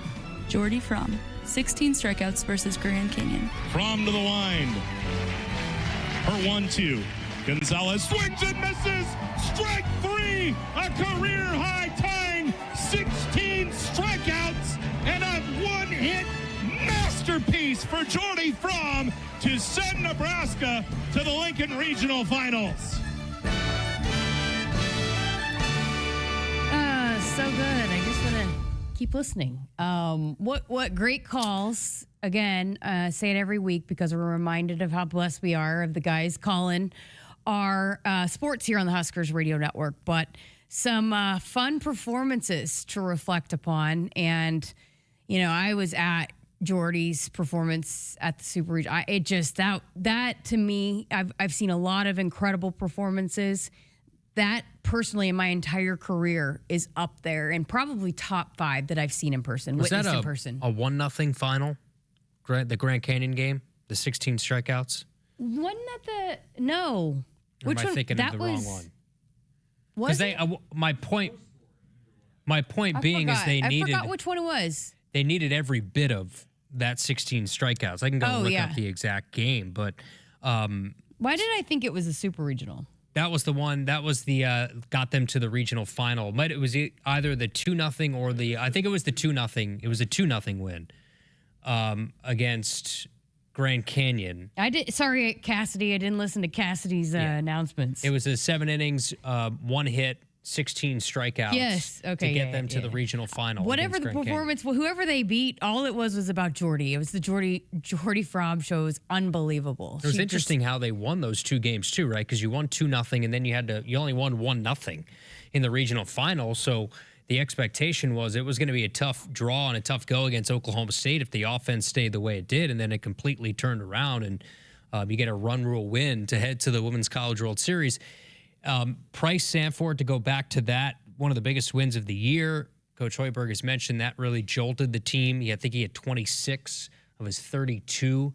Jordy Fromm, 16 strikeouts versus Grand Canyon. Fromm to the line. Her 1-2. Gonzalez swings and misses. Strike 3. A career high tying 16 strikeouts and a one-hit masterpiece for Jordy Fromm to send Nebraska to the Lincoln Regional Finals. So good. I just want to keep listening. What great calls. Again, say it every week because we're reminded of how blessed we are of the guys calling our sports here on the Huskers Radio Network. But some fun performances to reflect upon. And, you know, I was at Jordy's performance at the Super Regional. It just, that to me, I've seen a lot of incredible performances. That personally in my entire career is up there and probably top 5 that I've seen in person, witnessed in person. A 1-0 final? The Grand Canyon game? The 16 strikeouts? Wasn't that no. Or Which am I one? thinking That of the was, wrong one? Was Because it? my point being is they needed. I forgot which one it was. They needed every bit of that 16 strikeouts. I can go look up the exact game, but why did I think it was a Super Regional? that was the one that was the got them to the regional final. It was either the 2-0 or I think it was the 2-0. It was a 2-0 win against Grand Canyon. Sorry, Cassidy. I didn't listen to Cassidy's announcements. It was a 7 innings, 1 hit, 16 strikeouts Yes. Okay, to get yeah, them to yeah. the regional final. Whatever the against Grand Canyon. performance, well, whoever they beat, all it was about Jordy. It was the Jordy Fromm show. It was unbelievable. It was interesting how they won those 2 games too, right? Because you won 2-0, and then you only won 1-0 in the regional final. So the expectation was it was going to be a tough draw and a tough go against Oklahoma State if the offense stayed the way it did, and then it completely turned around, and you get a run rule win to head to the Women's College World Series. Price Sanford, to go back to that, one of the biggest wins of the year. Coach Hoiberg has mentioned that really jolted the team. I think he had 26 of his 32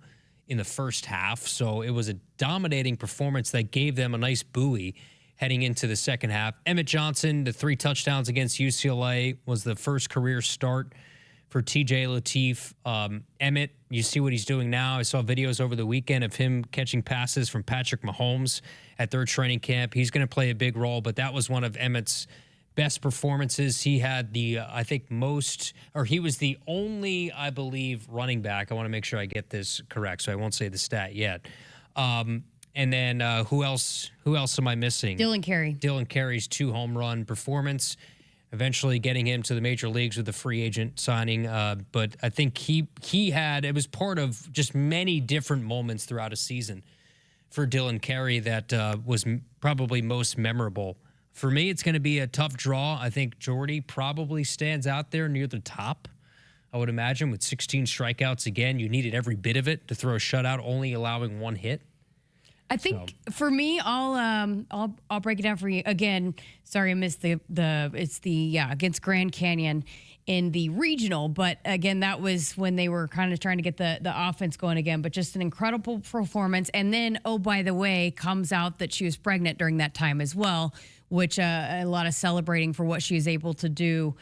in the first half. So it was a dominating performance that gave them a nice buoy heading into the second half. Emmett Johnson, the 3 touchdowns against UCLA, was the first career start for TJ Lateef. Emmett, you see what he's doing now. I saw videos over the weekend of him catching passes from Patrick Mahomes at their training camp. He's going to play a big role, but that was one of Emmett's best performances. He had the, I think, he was the only, I believe, running back. I want to make sure I get this correct, so I won't say the stat yet. And then who else am I missing? Dylan Carey. Dylan Carey's 2 home run performance, eventually getting him to the major leagues with the free agent signing. But I think it was part of just many different moments throughout a season for Dylan Carey that was probably most memorable. For me, it's going to be a tough draw. I think Jordy probably stands out there near the top, I would imagine, with 16 strikeouts. Again, you needed every bit of it to throw a shutout, only allowing 1 hit. I think for me, I'll break it down for you again. Sorry, I missed against Grand Canyon in the regional, but again, that was when they were kind of trying to get the offense going again. But just an incredible performance. And then, oh, by the way, comes out that she was pregnant during that time as well, which a lot of celebrating for what she was able to do,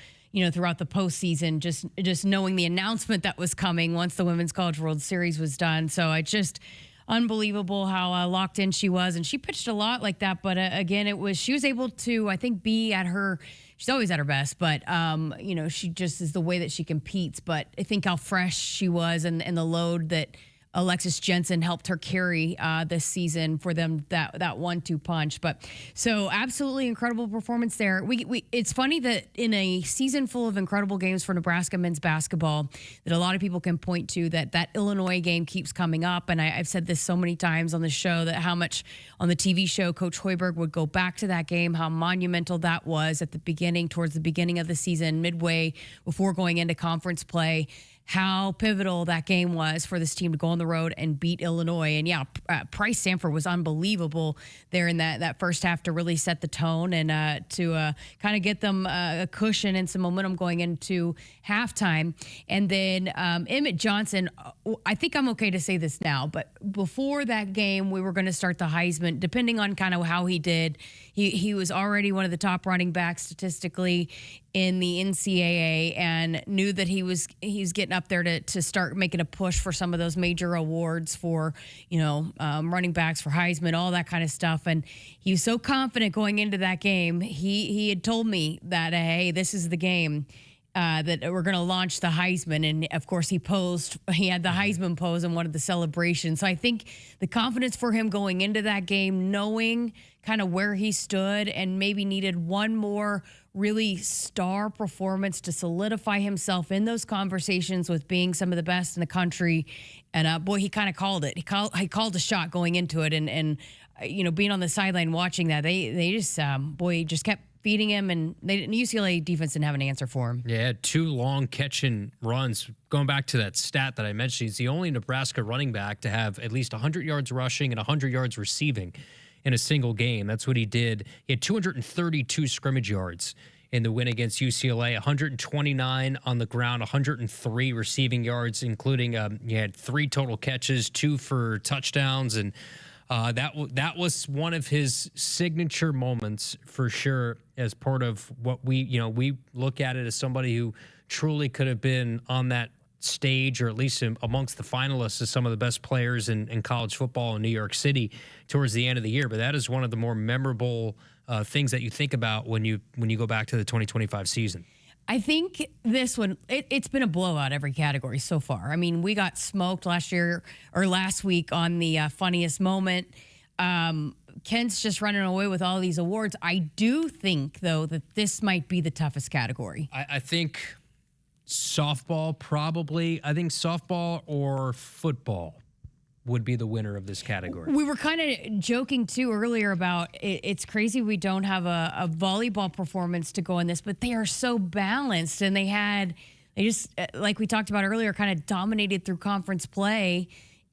throughout the postseason. Just knowing the announcement that was coming once the Women's College World Series was done. So I just. Unbelievable how locked in she was, and she pitched a lot like that. But again, she was able to, I think, be at her. She's always at her best, but she just is the way that she competes. But I think how fresh she was, and the load that Alexis Jensen helped her carry this season for them, that 1-2 punch. But so absolutely incredible performance there. It's funny that in a season full of incredible games for Nebraska men's basketball, that a lot of people can point to that Illinois game keeps coming up. And I've said this so many times on the show, that how much on the TV show Coach Hoiberg would go back to that game, how monumental that was towards the beginning of the season, midway before going into conference play. How pivotal that game was for this team to go on the road and beat Illinois. And Price Sanford was unbelievable there in that first half to really set the tone and to kind of get them a cushion and some momentum going into halftime. And then Emmett Johnson, I think I'm okay to say this now, but before that game, we were going to start the Heisman, depending on kind of how he did. He was already one of the top running backs statistically in the NCAA, and knew that he's getting up there to start making a push for some of those major awards for, running backs, for Heisman, all that kind of stuff. And he was so confident going into that game. He had told me that, hey, this is the game that we're going to launch the Heisman. And of course he had the Heisman pose in one of the celebrations. So I think the confidence for him going into that game, knowing kind of where he stood and maybe needed one more really star performance to solidify himself in those conversations with being some of the best in the country. And boy, he kind of called it. He called a shot going into it. And being on the sideline watching that, they just kept feeding him, and the UCLA defense didn't have an answer for him. Yeah, 2 long catch-and runs. Going back to that stat that I mentioned, he's the only Nebraska running back to have at least 100 yards rushing and 100 yards receiving in a single game. That's what he did. He had 232 scrimmage yards in the win against UCLA, 129 on the ground, 103 receiving yards, including he had 3 total catches, 2 for touchdowns, and that was one of his signature moments for sure, as part of what we look at it as somebody who truly could have been on that stage, or at least amongst the finalists as some of the best players in college football in New York City towards the end of the year. But that is one of the more memorable things that you think about when you go back to the 2025 season. I think this one, it's been a blowout every category so far. I mean, we got smoked last week on the funniest moment. Kent's just running away with all these awards. I do think, though, that this might be the toughest category. I think softball probably. I think softball or football would be the winner of this category. We were kind of joking, too, earlier about it's crazy we don't have a volleyball performance to go in this, but they are so balanced, and they just, like we talked about earlier, kind of dominated through conference play.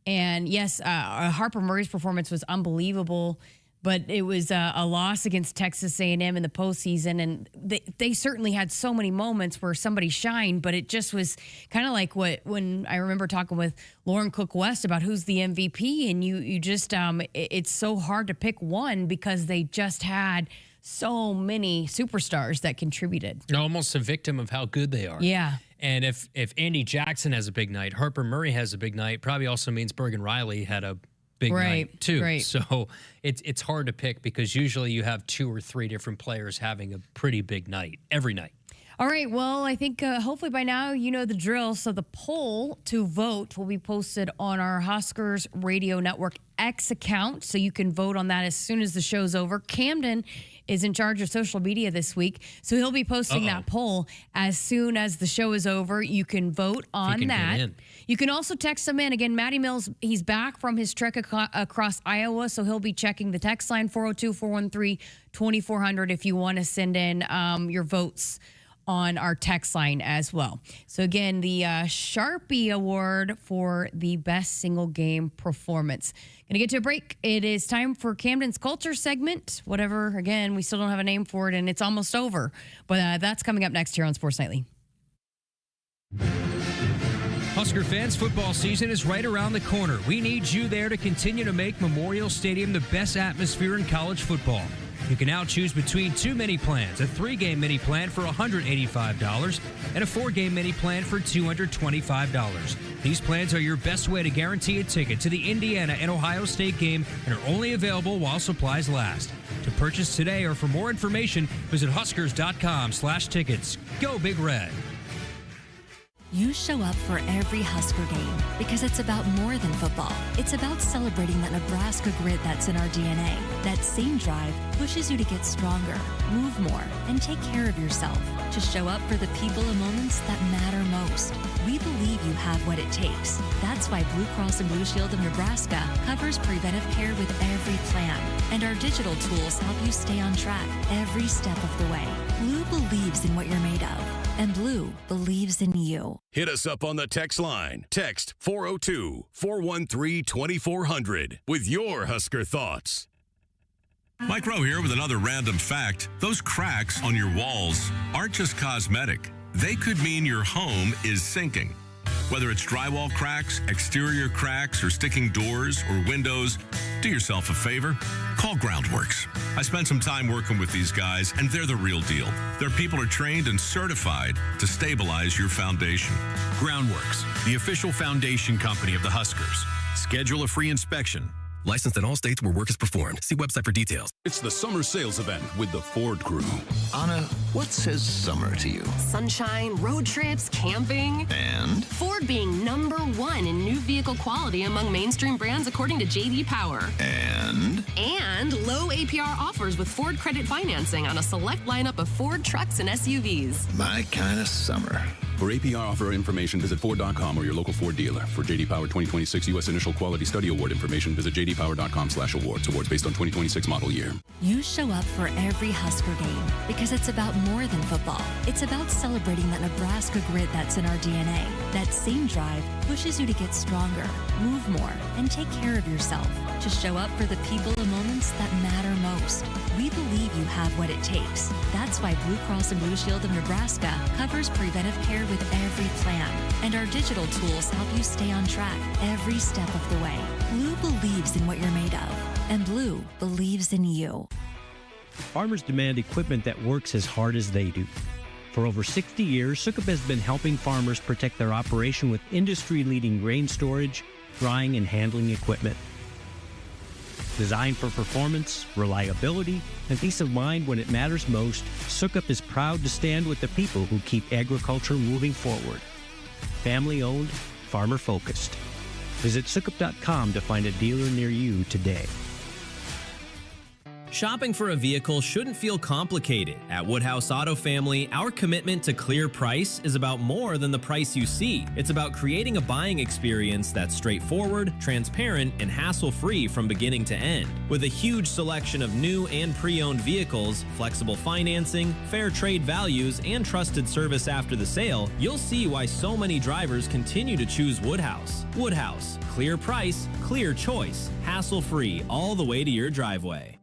And yes, Harper Murray's performance was unbelievable, but it was a loss against Texas A&M in the postseason, and they certainly had so many moments where somebody shined, but it just was kind of like when I remember talking with Lauren Cook West about who's the MVP, and you just it's so hard to pick one because they just had so many superstars that contributed. Almost a victim of how good they are. Yeah. And if Andy Jackson has a big night, Harper Murray has a big night, probably also means Bergen Riley had a big night too. Right. So it's hard to pick because usually you have 2 or 3 different players having a pretty big night every night. All right. Well, I think hopefully by now you know the drill. So the poll to vote will be posted on our Huskers Radio Network X account. So you can vote on that as soon as the show's over. Camden is in charge of social media this week. So he'll be posting that poll as soon as the show is over. You can vote on that. You can also text him in. Again, Matty Mills, he's back from his trek across Iowa, so he'll be checking the text line 402-413-2400 if you want to send in your votes on our text line as well. So again, the Sharpie Award for the best single game performance. Gonna get to a break. It is time for Camden's Culture segment. Whatever, again, we still don't have a name for it, and it's almost over. But that's coming up next here on Sports Nightly. Husker fans, football season is right around the corner. We need you there to continue to make Memorial Stadium the best atmosphere in college football. You can now choose between 2 mini plans, a 3-game mini plan for $185 and a 4-game mini plan for $225. These plans are your best way to guarantee a ticket to the Indiana and Ohio State game and are only available while supplies last. To purchase today or for more information, visit huskers.com/tickets. Go Big Red. You show up for every Husker game because it's about more than football. It's about celebrating that Nebraska grit that's in our DNA. That same drive pushes you to get stronger, move more, and take care of yourself. To show up for the people and moments that matter most. We believe you have what it takes. That's why Blue Cross and Blue Shield of Nebraska covers preventive care with every plan. And our digital tools help you stay on track every step of the way. Blue believes in what you're made of. And Blue believes in you. Hit us up on the text line. Text 402-413-2400 with your Husker thoughts. Mike Rowe here with another random fact. Those cracks on your walls aren't just cosmetic. They could mean your home is sinking. Whether it's drywall cracks, exterior cracks, or sticking doors or windows, do yourself a favor. Call Groundworks. I spent some time working with these guys, and they're the real deal. Their people are trained and certified to stabilize your foundation. Groundworks, the official foundation company of the Huskers. Schedule a free inspection. Licensed in all states where work is performed. See website for details. It's the summer sales event with the Ford crew. Anna, what says summer to you? Sunshine, road trips, camping. And? Ford being #1 in new vehicle quality among mainstream brands according to J.D. Power. And? And low APR offers with Ford credit financing on a select lineup of Ford trucks and SUVs. My kind of summer. For APR offer information, visit Ford.com or your local Ford dealer. For J.D. Power 2026 U.S. Initial Quality Study Award information, visit jdpower.com/awards. Awards based on 2026 model year. You show up for every Husker game because it's about more than football. It's about celebrating that Nebraska grit that's in our DNA. That same drive pushes you to get stronger, move more, and take care of yourself. To show up for the people and moments that matter most. We believe you have what it takes. That's why Blue Cross and Blue Shield of Nebraska covers preventive care with every plan. And our digital tools help you stay on track every step of the way. Blue believes in what you're made of. And Blue believes in you. Farmers demand equipment that works as hard as they do. For over 60 years, Sukup has been helping farmers protect their operation with industry-leading grain storage, drying, and handling equipment. Designed for performance, reliability, and peace of mind when it matters most, Sukup is proud to stand with the people who keep agriculture moving forward. Family-owned, farmer-focused. Visit Sukup.com to find a dealer near you today. Shopping for a vehicle shouldn't feel complicated. At Woodhouse Auto Family, our commitment to clear price is about more than the price you see. It's about creating a buying experience that's straightforward, transparent, and hassle-free from beginning to end. With a huge selection of new and pre-owned vehicles, flexible financing, fair trade values, and trusted service after the sale, you'll see why so many drivers continue to choose Woodhouse. Woodhouse, clear price, clear choice, hassle-free all the way to your driveway.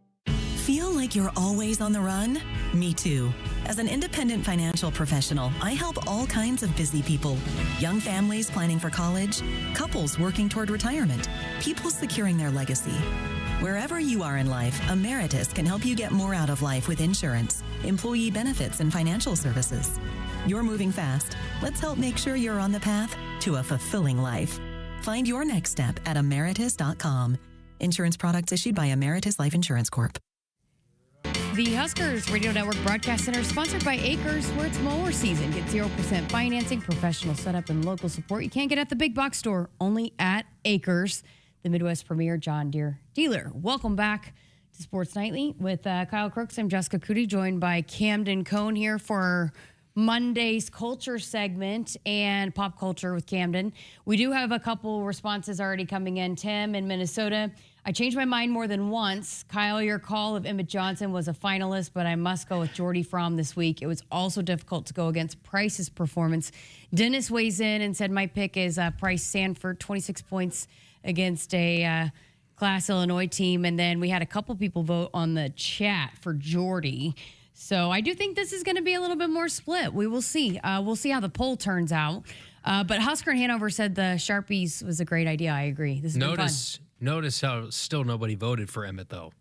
Feel like you're always on the run? Me too. As an independent financial professional, I help all kinds of busy people. Young families planning for college, couples working toward retirement, people securing their legacy. Wherever you are in life, Emeritus can help you get more out of life with insurance, employee benefits, and financial services. You're moving fast. Let's help make sure you're on the path to a fulfilling life. Find your next step at emeritus.com. Insurance products issued by Emeritus Life Insurance Corp. The Huskers Radio Network Broadcast Center is sponsored by Akrs, where it's mower season. Get 0% financing, professional setup, and local support you can't get at the big box store, only at Akrs, the Midwest premier John Deere dealer. Welcome back to Sports Nightly with Kyle Crooks. I'm Jessica Coody, joined by Camden Cohn here for Monday's culture segment and pop culture with Camden. We do have a couple responses already coming in. Tim in Minnesota. I changed my mind more than once. Kyle, your call of Emmett Johnson was a finalist, but I must go with Jordy Fromm this week. It was also difficult to go against Price's performance. Dennis weighs in and said my pick is Price Sanford, 26 points against a Class Illinois team. And then we had a couple people vote on the chat for Jordy. So I do think this is going to be a little bit more split. We will see. We'll see how the poll turns out. But Husker and Hanover said the Sharpies was a great idea. I agree. This has been fun. Notice how still nobody voted for Emmett, though.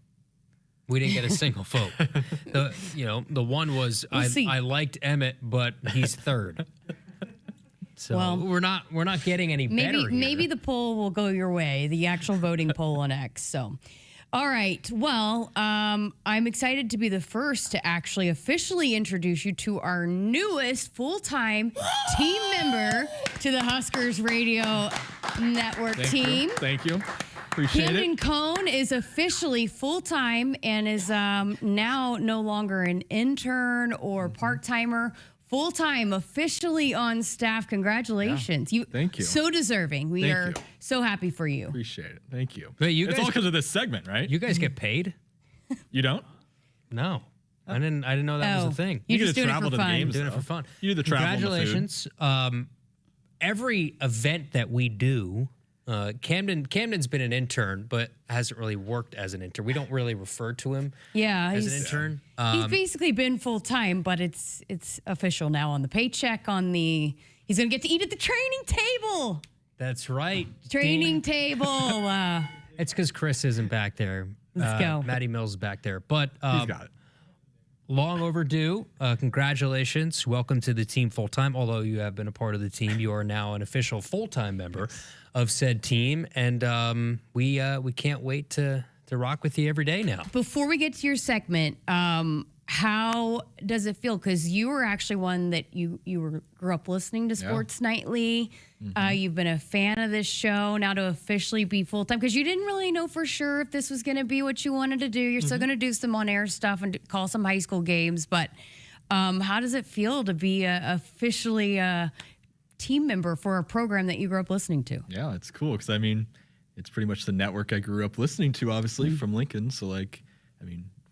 We didn't get a single vote. The one was I liked Emmett, but he's third. So we're not getting any better here. Maybe the poll will go your way, the actual voting poll on X. So, all right. Well, I'm excited to be the first to actually officially introduce you to our newest full-time team member to the Huskers Radio Network team. Thank you. Appreciate Camden it. Cohn is officially full-time and is now no longer an intern or part-timer. Full-time, officially on staff. Congratulations. Yeah, thank you. So deserving. We are so happy for you. Appreciate it. Thank you. But it's all because of this segment, right? You guys get paid? You don't? No. I didn't know that was a thing. You just doing it for fun. Doing it for fun. You do the travel. Congratulations. Every event that we do, Camden's been an intern, but hasn't really worked as an intern. We don't really refer to him as an intern. He's basically been full-time, but it's official now on the paycheck, he's going to get to eat at the training table. That's right. Training table. It's because Chris isn't back there. Let's go. Matty Mills is back there. But he's got it. Long overdue. Congratulations. Welcome to the team full-time. Although you have been a part of the team, you are now an official full-time member of said team. And we can't wait to rock with you every day now. Before we get to your segment, how does it feel? Because you were actually one that you grew up listening to Sports Nightly. Mm-hmm. You've been a fan of this show. Now to officially be full-time, because you didn't really know for sure if this was going to be what you wanted to do. You're still going to do some on-air stuff and call some high school games. But how does it feel to be officially a team member for a program that you grew up listening to? Yeah, it's cool because, it's pretty much the network I grew up listening to, obviously, from Lincoln. So,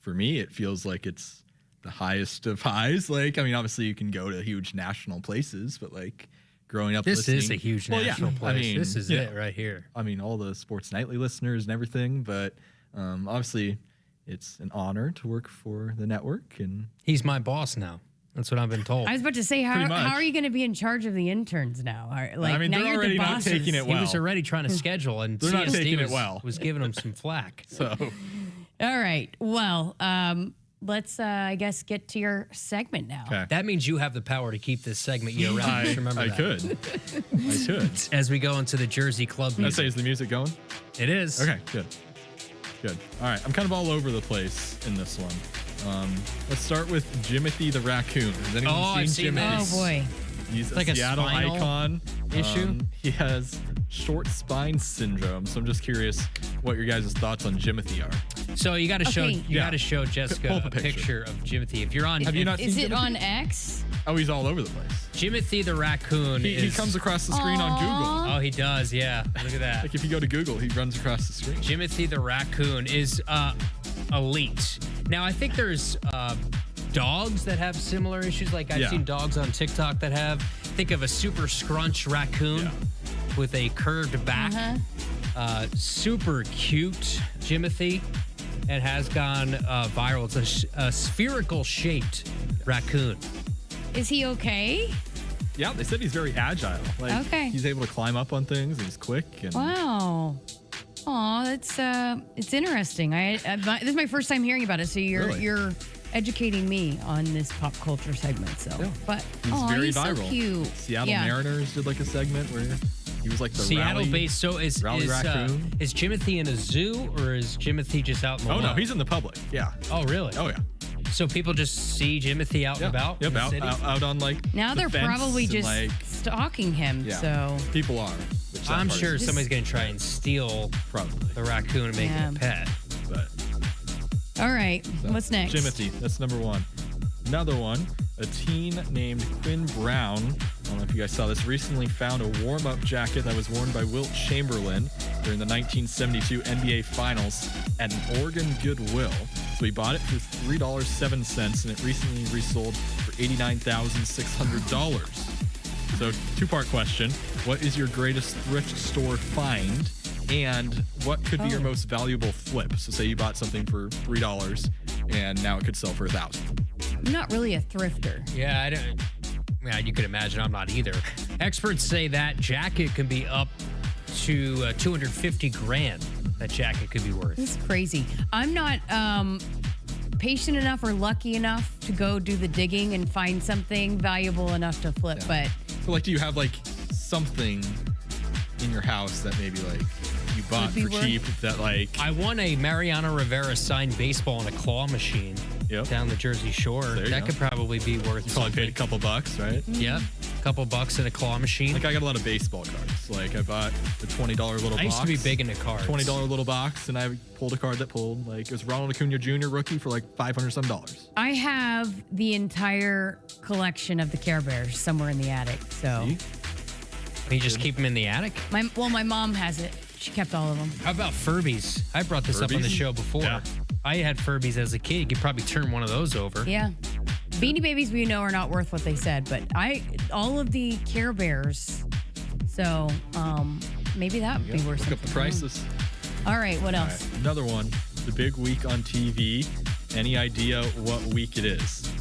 for me, it feels like it's the highest of highs. Obviously, you can go to huge national places, but, growing up this listening... is a huge national place. This is it right here. All the Sports Nightly listeners and everything, but obviously, it's an honor to work for the network. And he's my boss now. That's what I've been told. I was about to say, how are you going to be in charge of the interns now? Now they're you're already not taking it well. He was already trying to schedule, and they're not taking it well. Was giving him some flack. So, all right. Well, let's, I guess, get to your segment now. Okay. That means you have the power to keep this segment year-round. Just remember I that. I could. As we go into the Jersey Club music. Is the music going? It is. Okay, good. All right, I'm kind of all over the place in this one. Let's start with Jimothy the Raccoon. Has anyone seen Jimothy? Oh, boy. He's like a Seattle spinal icon. Issue? He has short spine syndrome. So I'm just curious what your guys' thoughts on Jimothy are. So you got to show got to show Pull Jessica up a picture of Jimothy. If you're on, have you not seen Is it Jimothy? on X? Oh, he's all over the place. Jimothy the raccoon. He comes across the screen on Google. Oh, he does. Yeah, look at that. Like if you go to Google, he runs across the screen. Jimothy the raccoon is elite. Now I think there's dogs that have similar issues. Like I've seen dogs on TikTok that have. Think of a super scrunched raccoon with a curved back. Super cute Jimothy. It has gone viral. It's a spherical shaped raccoon. Is he okay? Yeah, they said he's very agile. Like, Okay. he's able to climb up on things. And he's quick. And Wow. Oh, it's interesting. This is my first time hearing about it. So you're educating me on this pop culture segment. So, but he's very he's viral. so cute. Seattle Mariners did like a segment where he was like the Seattle-based. So is raccoon. Is Jimothy in a zoo or is Jimothy just out in the Oh, no, wild? he's in the public. Yeah. Oh, really? Oh, yeah. So people just see Jimothy out and about? Yep, in the city? out on like. Now the they're fence probably and, just like, stalking him. yeah, So people are. I'm sure somebody's going to try and steal the raccoon and make it a pet. But all right, what's next? Jimothy, that's number one. Another one, a teen named Quinn Brown. I don't know if you guys saw this. Recently found a warm-up jacket that was worn by Wilt Chamberlain during the 1972 NBA Finals at an Oregon Goodwill. So he bought it for $3.07, and it recently resold for $89,600. So, two-part question. What is your greatest thrift store find? And what could be your most valuable flip? So say you bought something for $3 and now it could sell for $1,000. I'm not really a thrifter. Yeah, I don't. Yeah, you can imagine I'm not either. Experts say that jacket can be up to $250,000. That jacket could be worth. It's crazy. I'm not patient enough or lucky enough to go do the digging and find something valuable enough to flip. But so, like, do you have like something in your house that maybe like you bought for cheap that like I won a Mariano Rivera signed baseball in a claw machine down the Jersey Shore. That could probably be worth you probably paid a couple bucks, right? Yep. A couple bucks in a claw machine. Like I got a lot of baseball cards. Like I bought the $20 little box. I used to be big into cards. $20 little box, and I pulled a card that pulled like it was Ronald Acuna Jr. rookie for like $500 some. I have the entire collection of the Care Bears somewhere in the attic. So you just keep them in the attic? My mom has it. She kept all of them. How about Furbies? I brought this up on the show before. Yeah. I had Furbies as a kid. You could probably turn one of those over. Yeah. Beanie Babies, we know, are not worth what they said, but all of the Care Bears. So maybe that would be worth something. Look up the prices. All right, what else? All right, another one. The big week on TV. Any idea what week it is?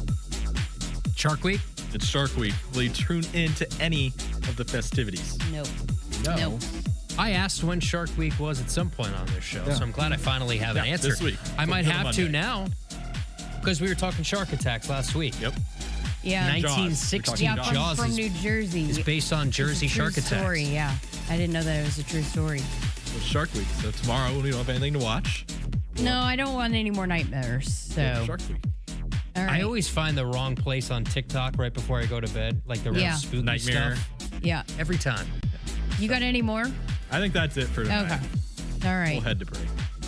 Shark Week? It's Shark Week. Will you tune in to any of the festivities? Nope. No. I asked when Shark Week was at some point on this show, so I'm glad I finally have an answer. This week. I might have to Monday. now, because we were talking shark attacks last week. Yep. Yeah. 1960 Jaws from New Jersey. It's based on Jersey shark attacks. Story, yeah. I didn't know that it was a true story. It's Shark Week, so tomorrow we don't have anything to watch. No, I don't want any more nightmares. So Shark Week. All right. I always find the wrong place on TikTok right before I go to bed, like the real spooky nightmare stuff. Yeah. Every time. You got any more? I think that's it for tonight. Okay. All right. We'll head to break.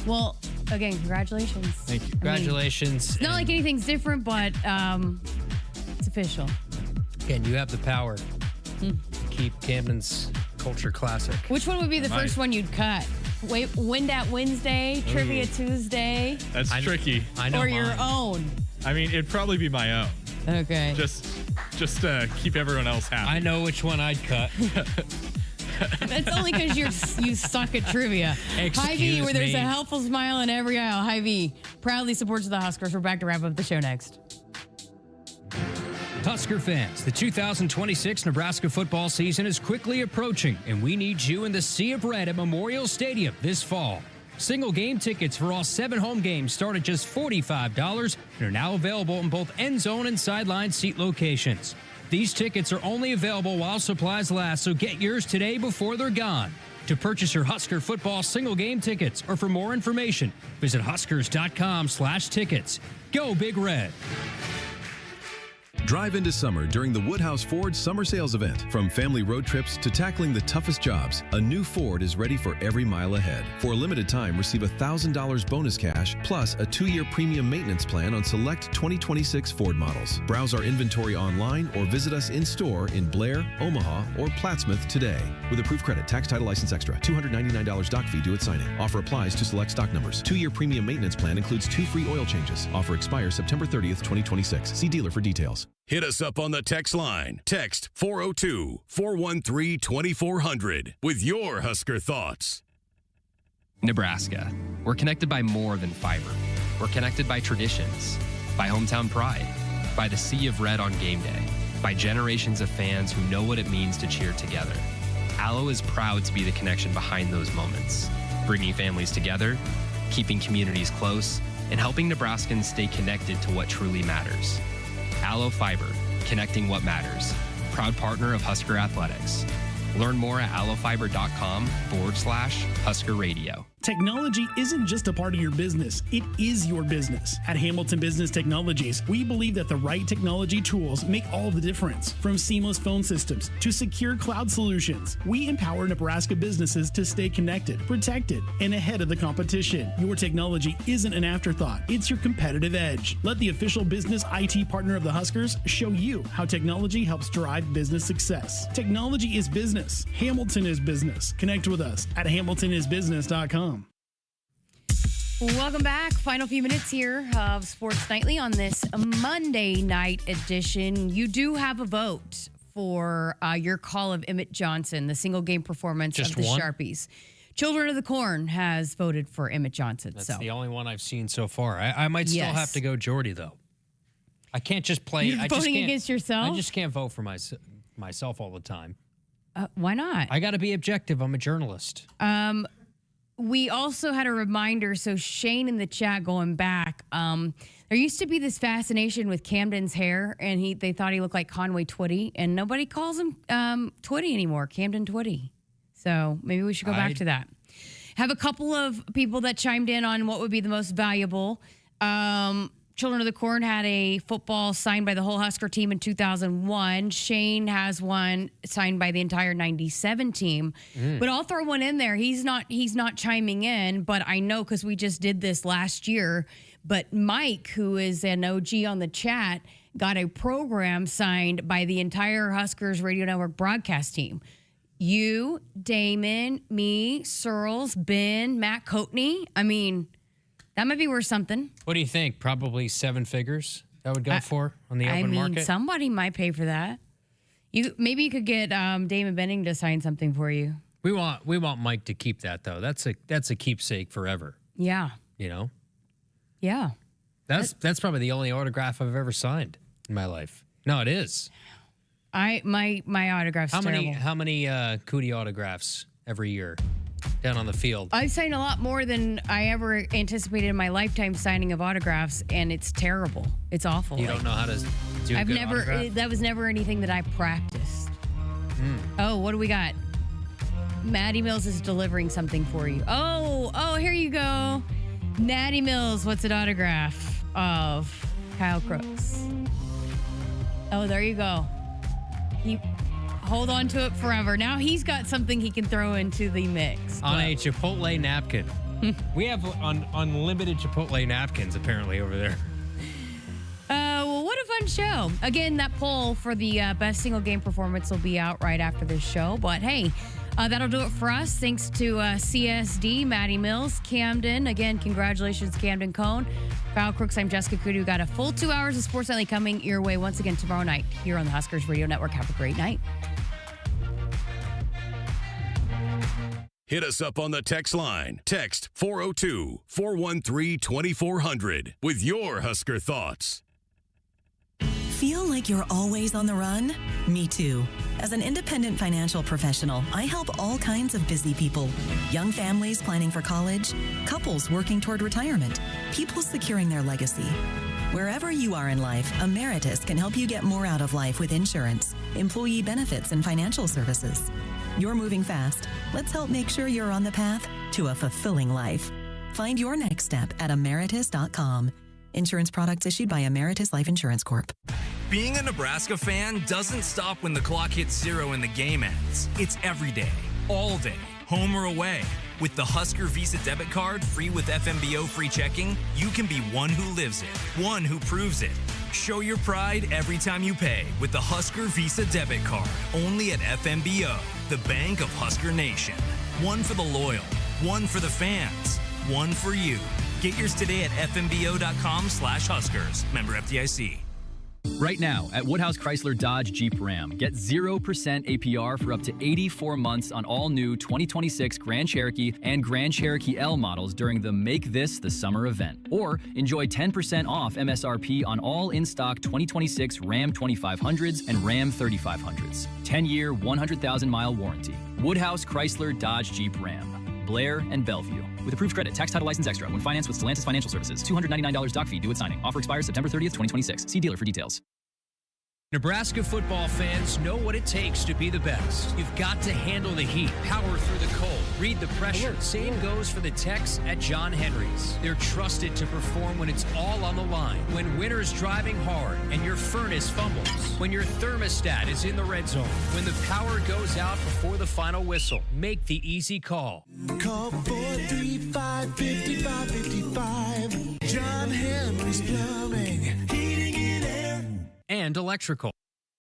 Well, again, congratulations. Thank you. Congratulations. It's not like anything's different, but it's official. Again, you have the power to keep Camden's culture classic. Which one would be the first one you'd cut? Wait, Wind at Wednesday, Trivia Tuesday? That's tricky. I know Or mine. your own? I mean, it'd probably be my own. Okay. Just keep everyone else happy. I know which one I'd cut. That's only because you suck at trivia. Hy-Vee, where there's a helpful smile in every aisle. Hy-Vee proudly supports the Huskers. We're back to wrap up the show next. Husker fans, the 2026 Nebraska football season is quickly approaching, and we need you in the Sea of Red at Memorial Stadium this fall. Single game tickets for all 7 home games start at just $45 and are now available in both end zone and sideline seat locations. These tickets are only available while supplies last, so get yours today before they're gone. To purchase your Husker football single game tickets or for more information, visit huskers.com/tickets. Go Big Red. Drive into summer during the Woodhouse Ford Summer Sales Event. From family road trips to tackling the toughest jobs, a new Ford is ready for every mile ahead. For a limited time, receive $1,000 bonus cash plus a 2-year premium maintenance plan on select 2026 Ford models. Browse our inventory online or visit us in-store in Blair, Omaha, or Plattsmouth today. With approved credit, tax, title, license extra, $299 doc fee due at signing. Offer applies to select stock numbers. 2-year premium maintenance plan includes 2 free oil changes. Offer expires September 30th, 2026. See dealer for details. Hit us up on the text line. Text 402-413-2400 with your Husker thoughts. Nebraska. We're connected by more than fiber. We're connected by traditions, by hometown pride, by the sea of red on game day, by generations of fans who know what it means to cheer together. Allo is proud to be the connection behind those moments, bringing families together, keeping communities close, and helping Nebraskans stay connected to what truly matters. Allo Fiber, connecting what matters. Proud partner of Husker Athletics. Learn more at allofiber.com/Husker Radio. Technology isn't just a part of your business, it is your business. At Hamilton Business Technologies, we believe that the right technology tools make all the difference. From seamless phone systems to secure cloud solutions, we empower Nebraska businesses to stay connected, protected, and ahead of the competition. Your technology isn't an afterthought, it's your competitive edge. Let the official business IT partner of the Huskers show you how technology helps drive business success. Technology is business. Hamilton is business. Connect with us at hamiltonisbusiness.com. Welcome back. Final few minutes here of Sports Nightly on this Monday night edition. You do have a vote for your call of Emmett Johnson, the single game performance Just of the one? Sharpies. Children of the Corn has voted for Emmett Johnson. That's the only one I've seen so far. I might still have to go Jordy, though. I can't just play. You're voting against yourself? I just can't vote for myself all the time. Why not? I got to be objective. I'm a journalist. We also had a reminder. So Shane in the chat going back, there used to be this fascination with Camden's hair, and they thought he looked like Conway Twitty, and nobody calls him Twitty anymore, Camden Twitty. So maybe we should go back to that. Have a couple of people that chimed in on what would be the most valuable. Children of the Corn had a football signed by the whole Husker team in 2001. Shane has one signed by the entire 97 team. But I'll throw one in there. He's not chiming in, but I know because we just did this last year. But Mike, who is an OG on the chat, got a program signed by the entire Huskers Radio Network broadcast team. You, Damon, me, Searles, Ben, Matt Coatney. I mean, that might be worth something. What do you think? Probably 7 figures that would go for on the open market? Somebody might pay for that. Maybe you could get Damon Benning to sign something for you. We want Mike to keep that, though. That's a keepsake forever. Yeah. You know? Yeah. That's probably the only autograph I've ever signed in my life. No, it is. My autograph's terrible. How many Coody autographs every year down on the field? I've signed a lot more than I ever anticipated in my lifetime signing of autographs, and it's terrible. It's awful. You don't know how to do a good autograph? That was never anything that I practiced. Oh, what do we got? Maddie Mills is delivering something for you. Oh, here you go. Maddie Mills, what's an autograph of Kyle Crooks? Oh, there you go. Hold on to it forever. Now he's got something he can throw into the mix. On a Chipotle napkin. We have unlimited Chipotle napkins apparently over there. Well, what a fun show. Again, that poll for the best single game performance will be out right after this show. But hey, that'll do it for us. Thanks to CSD, Maddie Mills, Camden. Again, congratulations, Camden Cone. Kyle Crooks, I'm Jessica Coody. We got a full 2 hours of Sports Nightly coming your way once again tomorrow night here on the Huskers Radio Network. Have a great night. Hit us up on the text line. Text 402-413-2400 with your Husker thoughts. Feel like you're always on the run? Me too. As an independent financial professional, I help all kinds of busy people. Young families planning for college, couples working toward retirement, people securing their legacy. Wherever you are in life, Emeritus can help you get more out of life with insurance, employee benefits, and financial services. You're moving fast. Let's help make sure you're on the path to a fulfilling life. Find your next step at emeritus.com. Insurance products issued by Emeritus Life Insurance Corp. Being a Nebraska fan doesn't stop when the clock hits 0 and the game ends. It's every day, all day, home or away. With the Husker Visa debit card, free with FMBO free checking, you can be one who lives it, one who proves it. Show your pride every time you pay with the Husker Visa debit card, only at FMBO, the bank of Husker Nation. One for the loyal, one for the fans, one for you. Get yours today at fmbo.com/Huskers. Member FDIC. Right now at Woodhouse Chrysler Dodge Jeep Ram, get 0% APR for up to 84 months on all new 2026 Grand Cherokee and Grand Cherokee L models during the Make This the Summer event. Or enjoy 10% off MSRP on all in-stock 2026 Ram 2500s and Ram 3500s. 10-year, 100,000-mile warranty. Woodhouse Chrysler Dodge Jeep Ram. Blair and Bellevue. With approved credit, tax title license extra when financed with Stellantis Financial Services. $299 doc fee due at signing. Offer expires September 30th, 2026. See dealer for details. Nebraska football fans know what it takes to be the best. You've got to handle the heat, power through the cold, read the pressure. Same goes for the techs at John Henry's. They're trusted to perform when it's all on the line. When winter's driving hard and your furnace fumbles. When your thermostat is in the red zone. When the power goes out before the final whistle. Make the easy call. Call 435-5555. John Henry's Plumbing, Heating and Air. And electrical.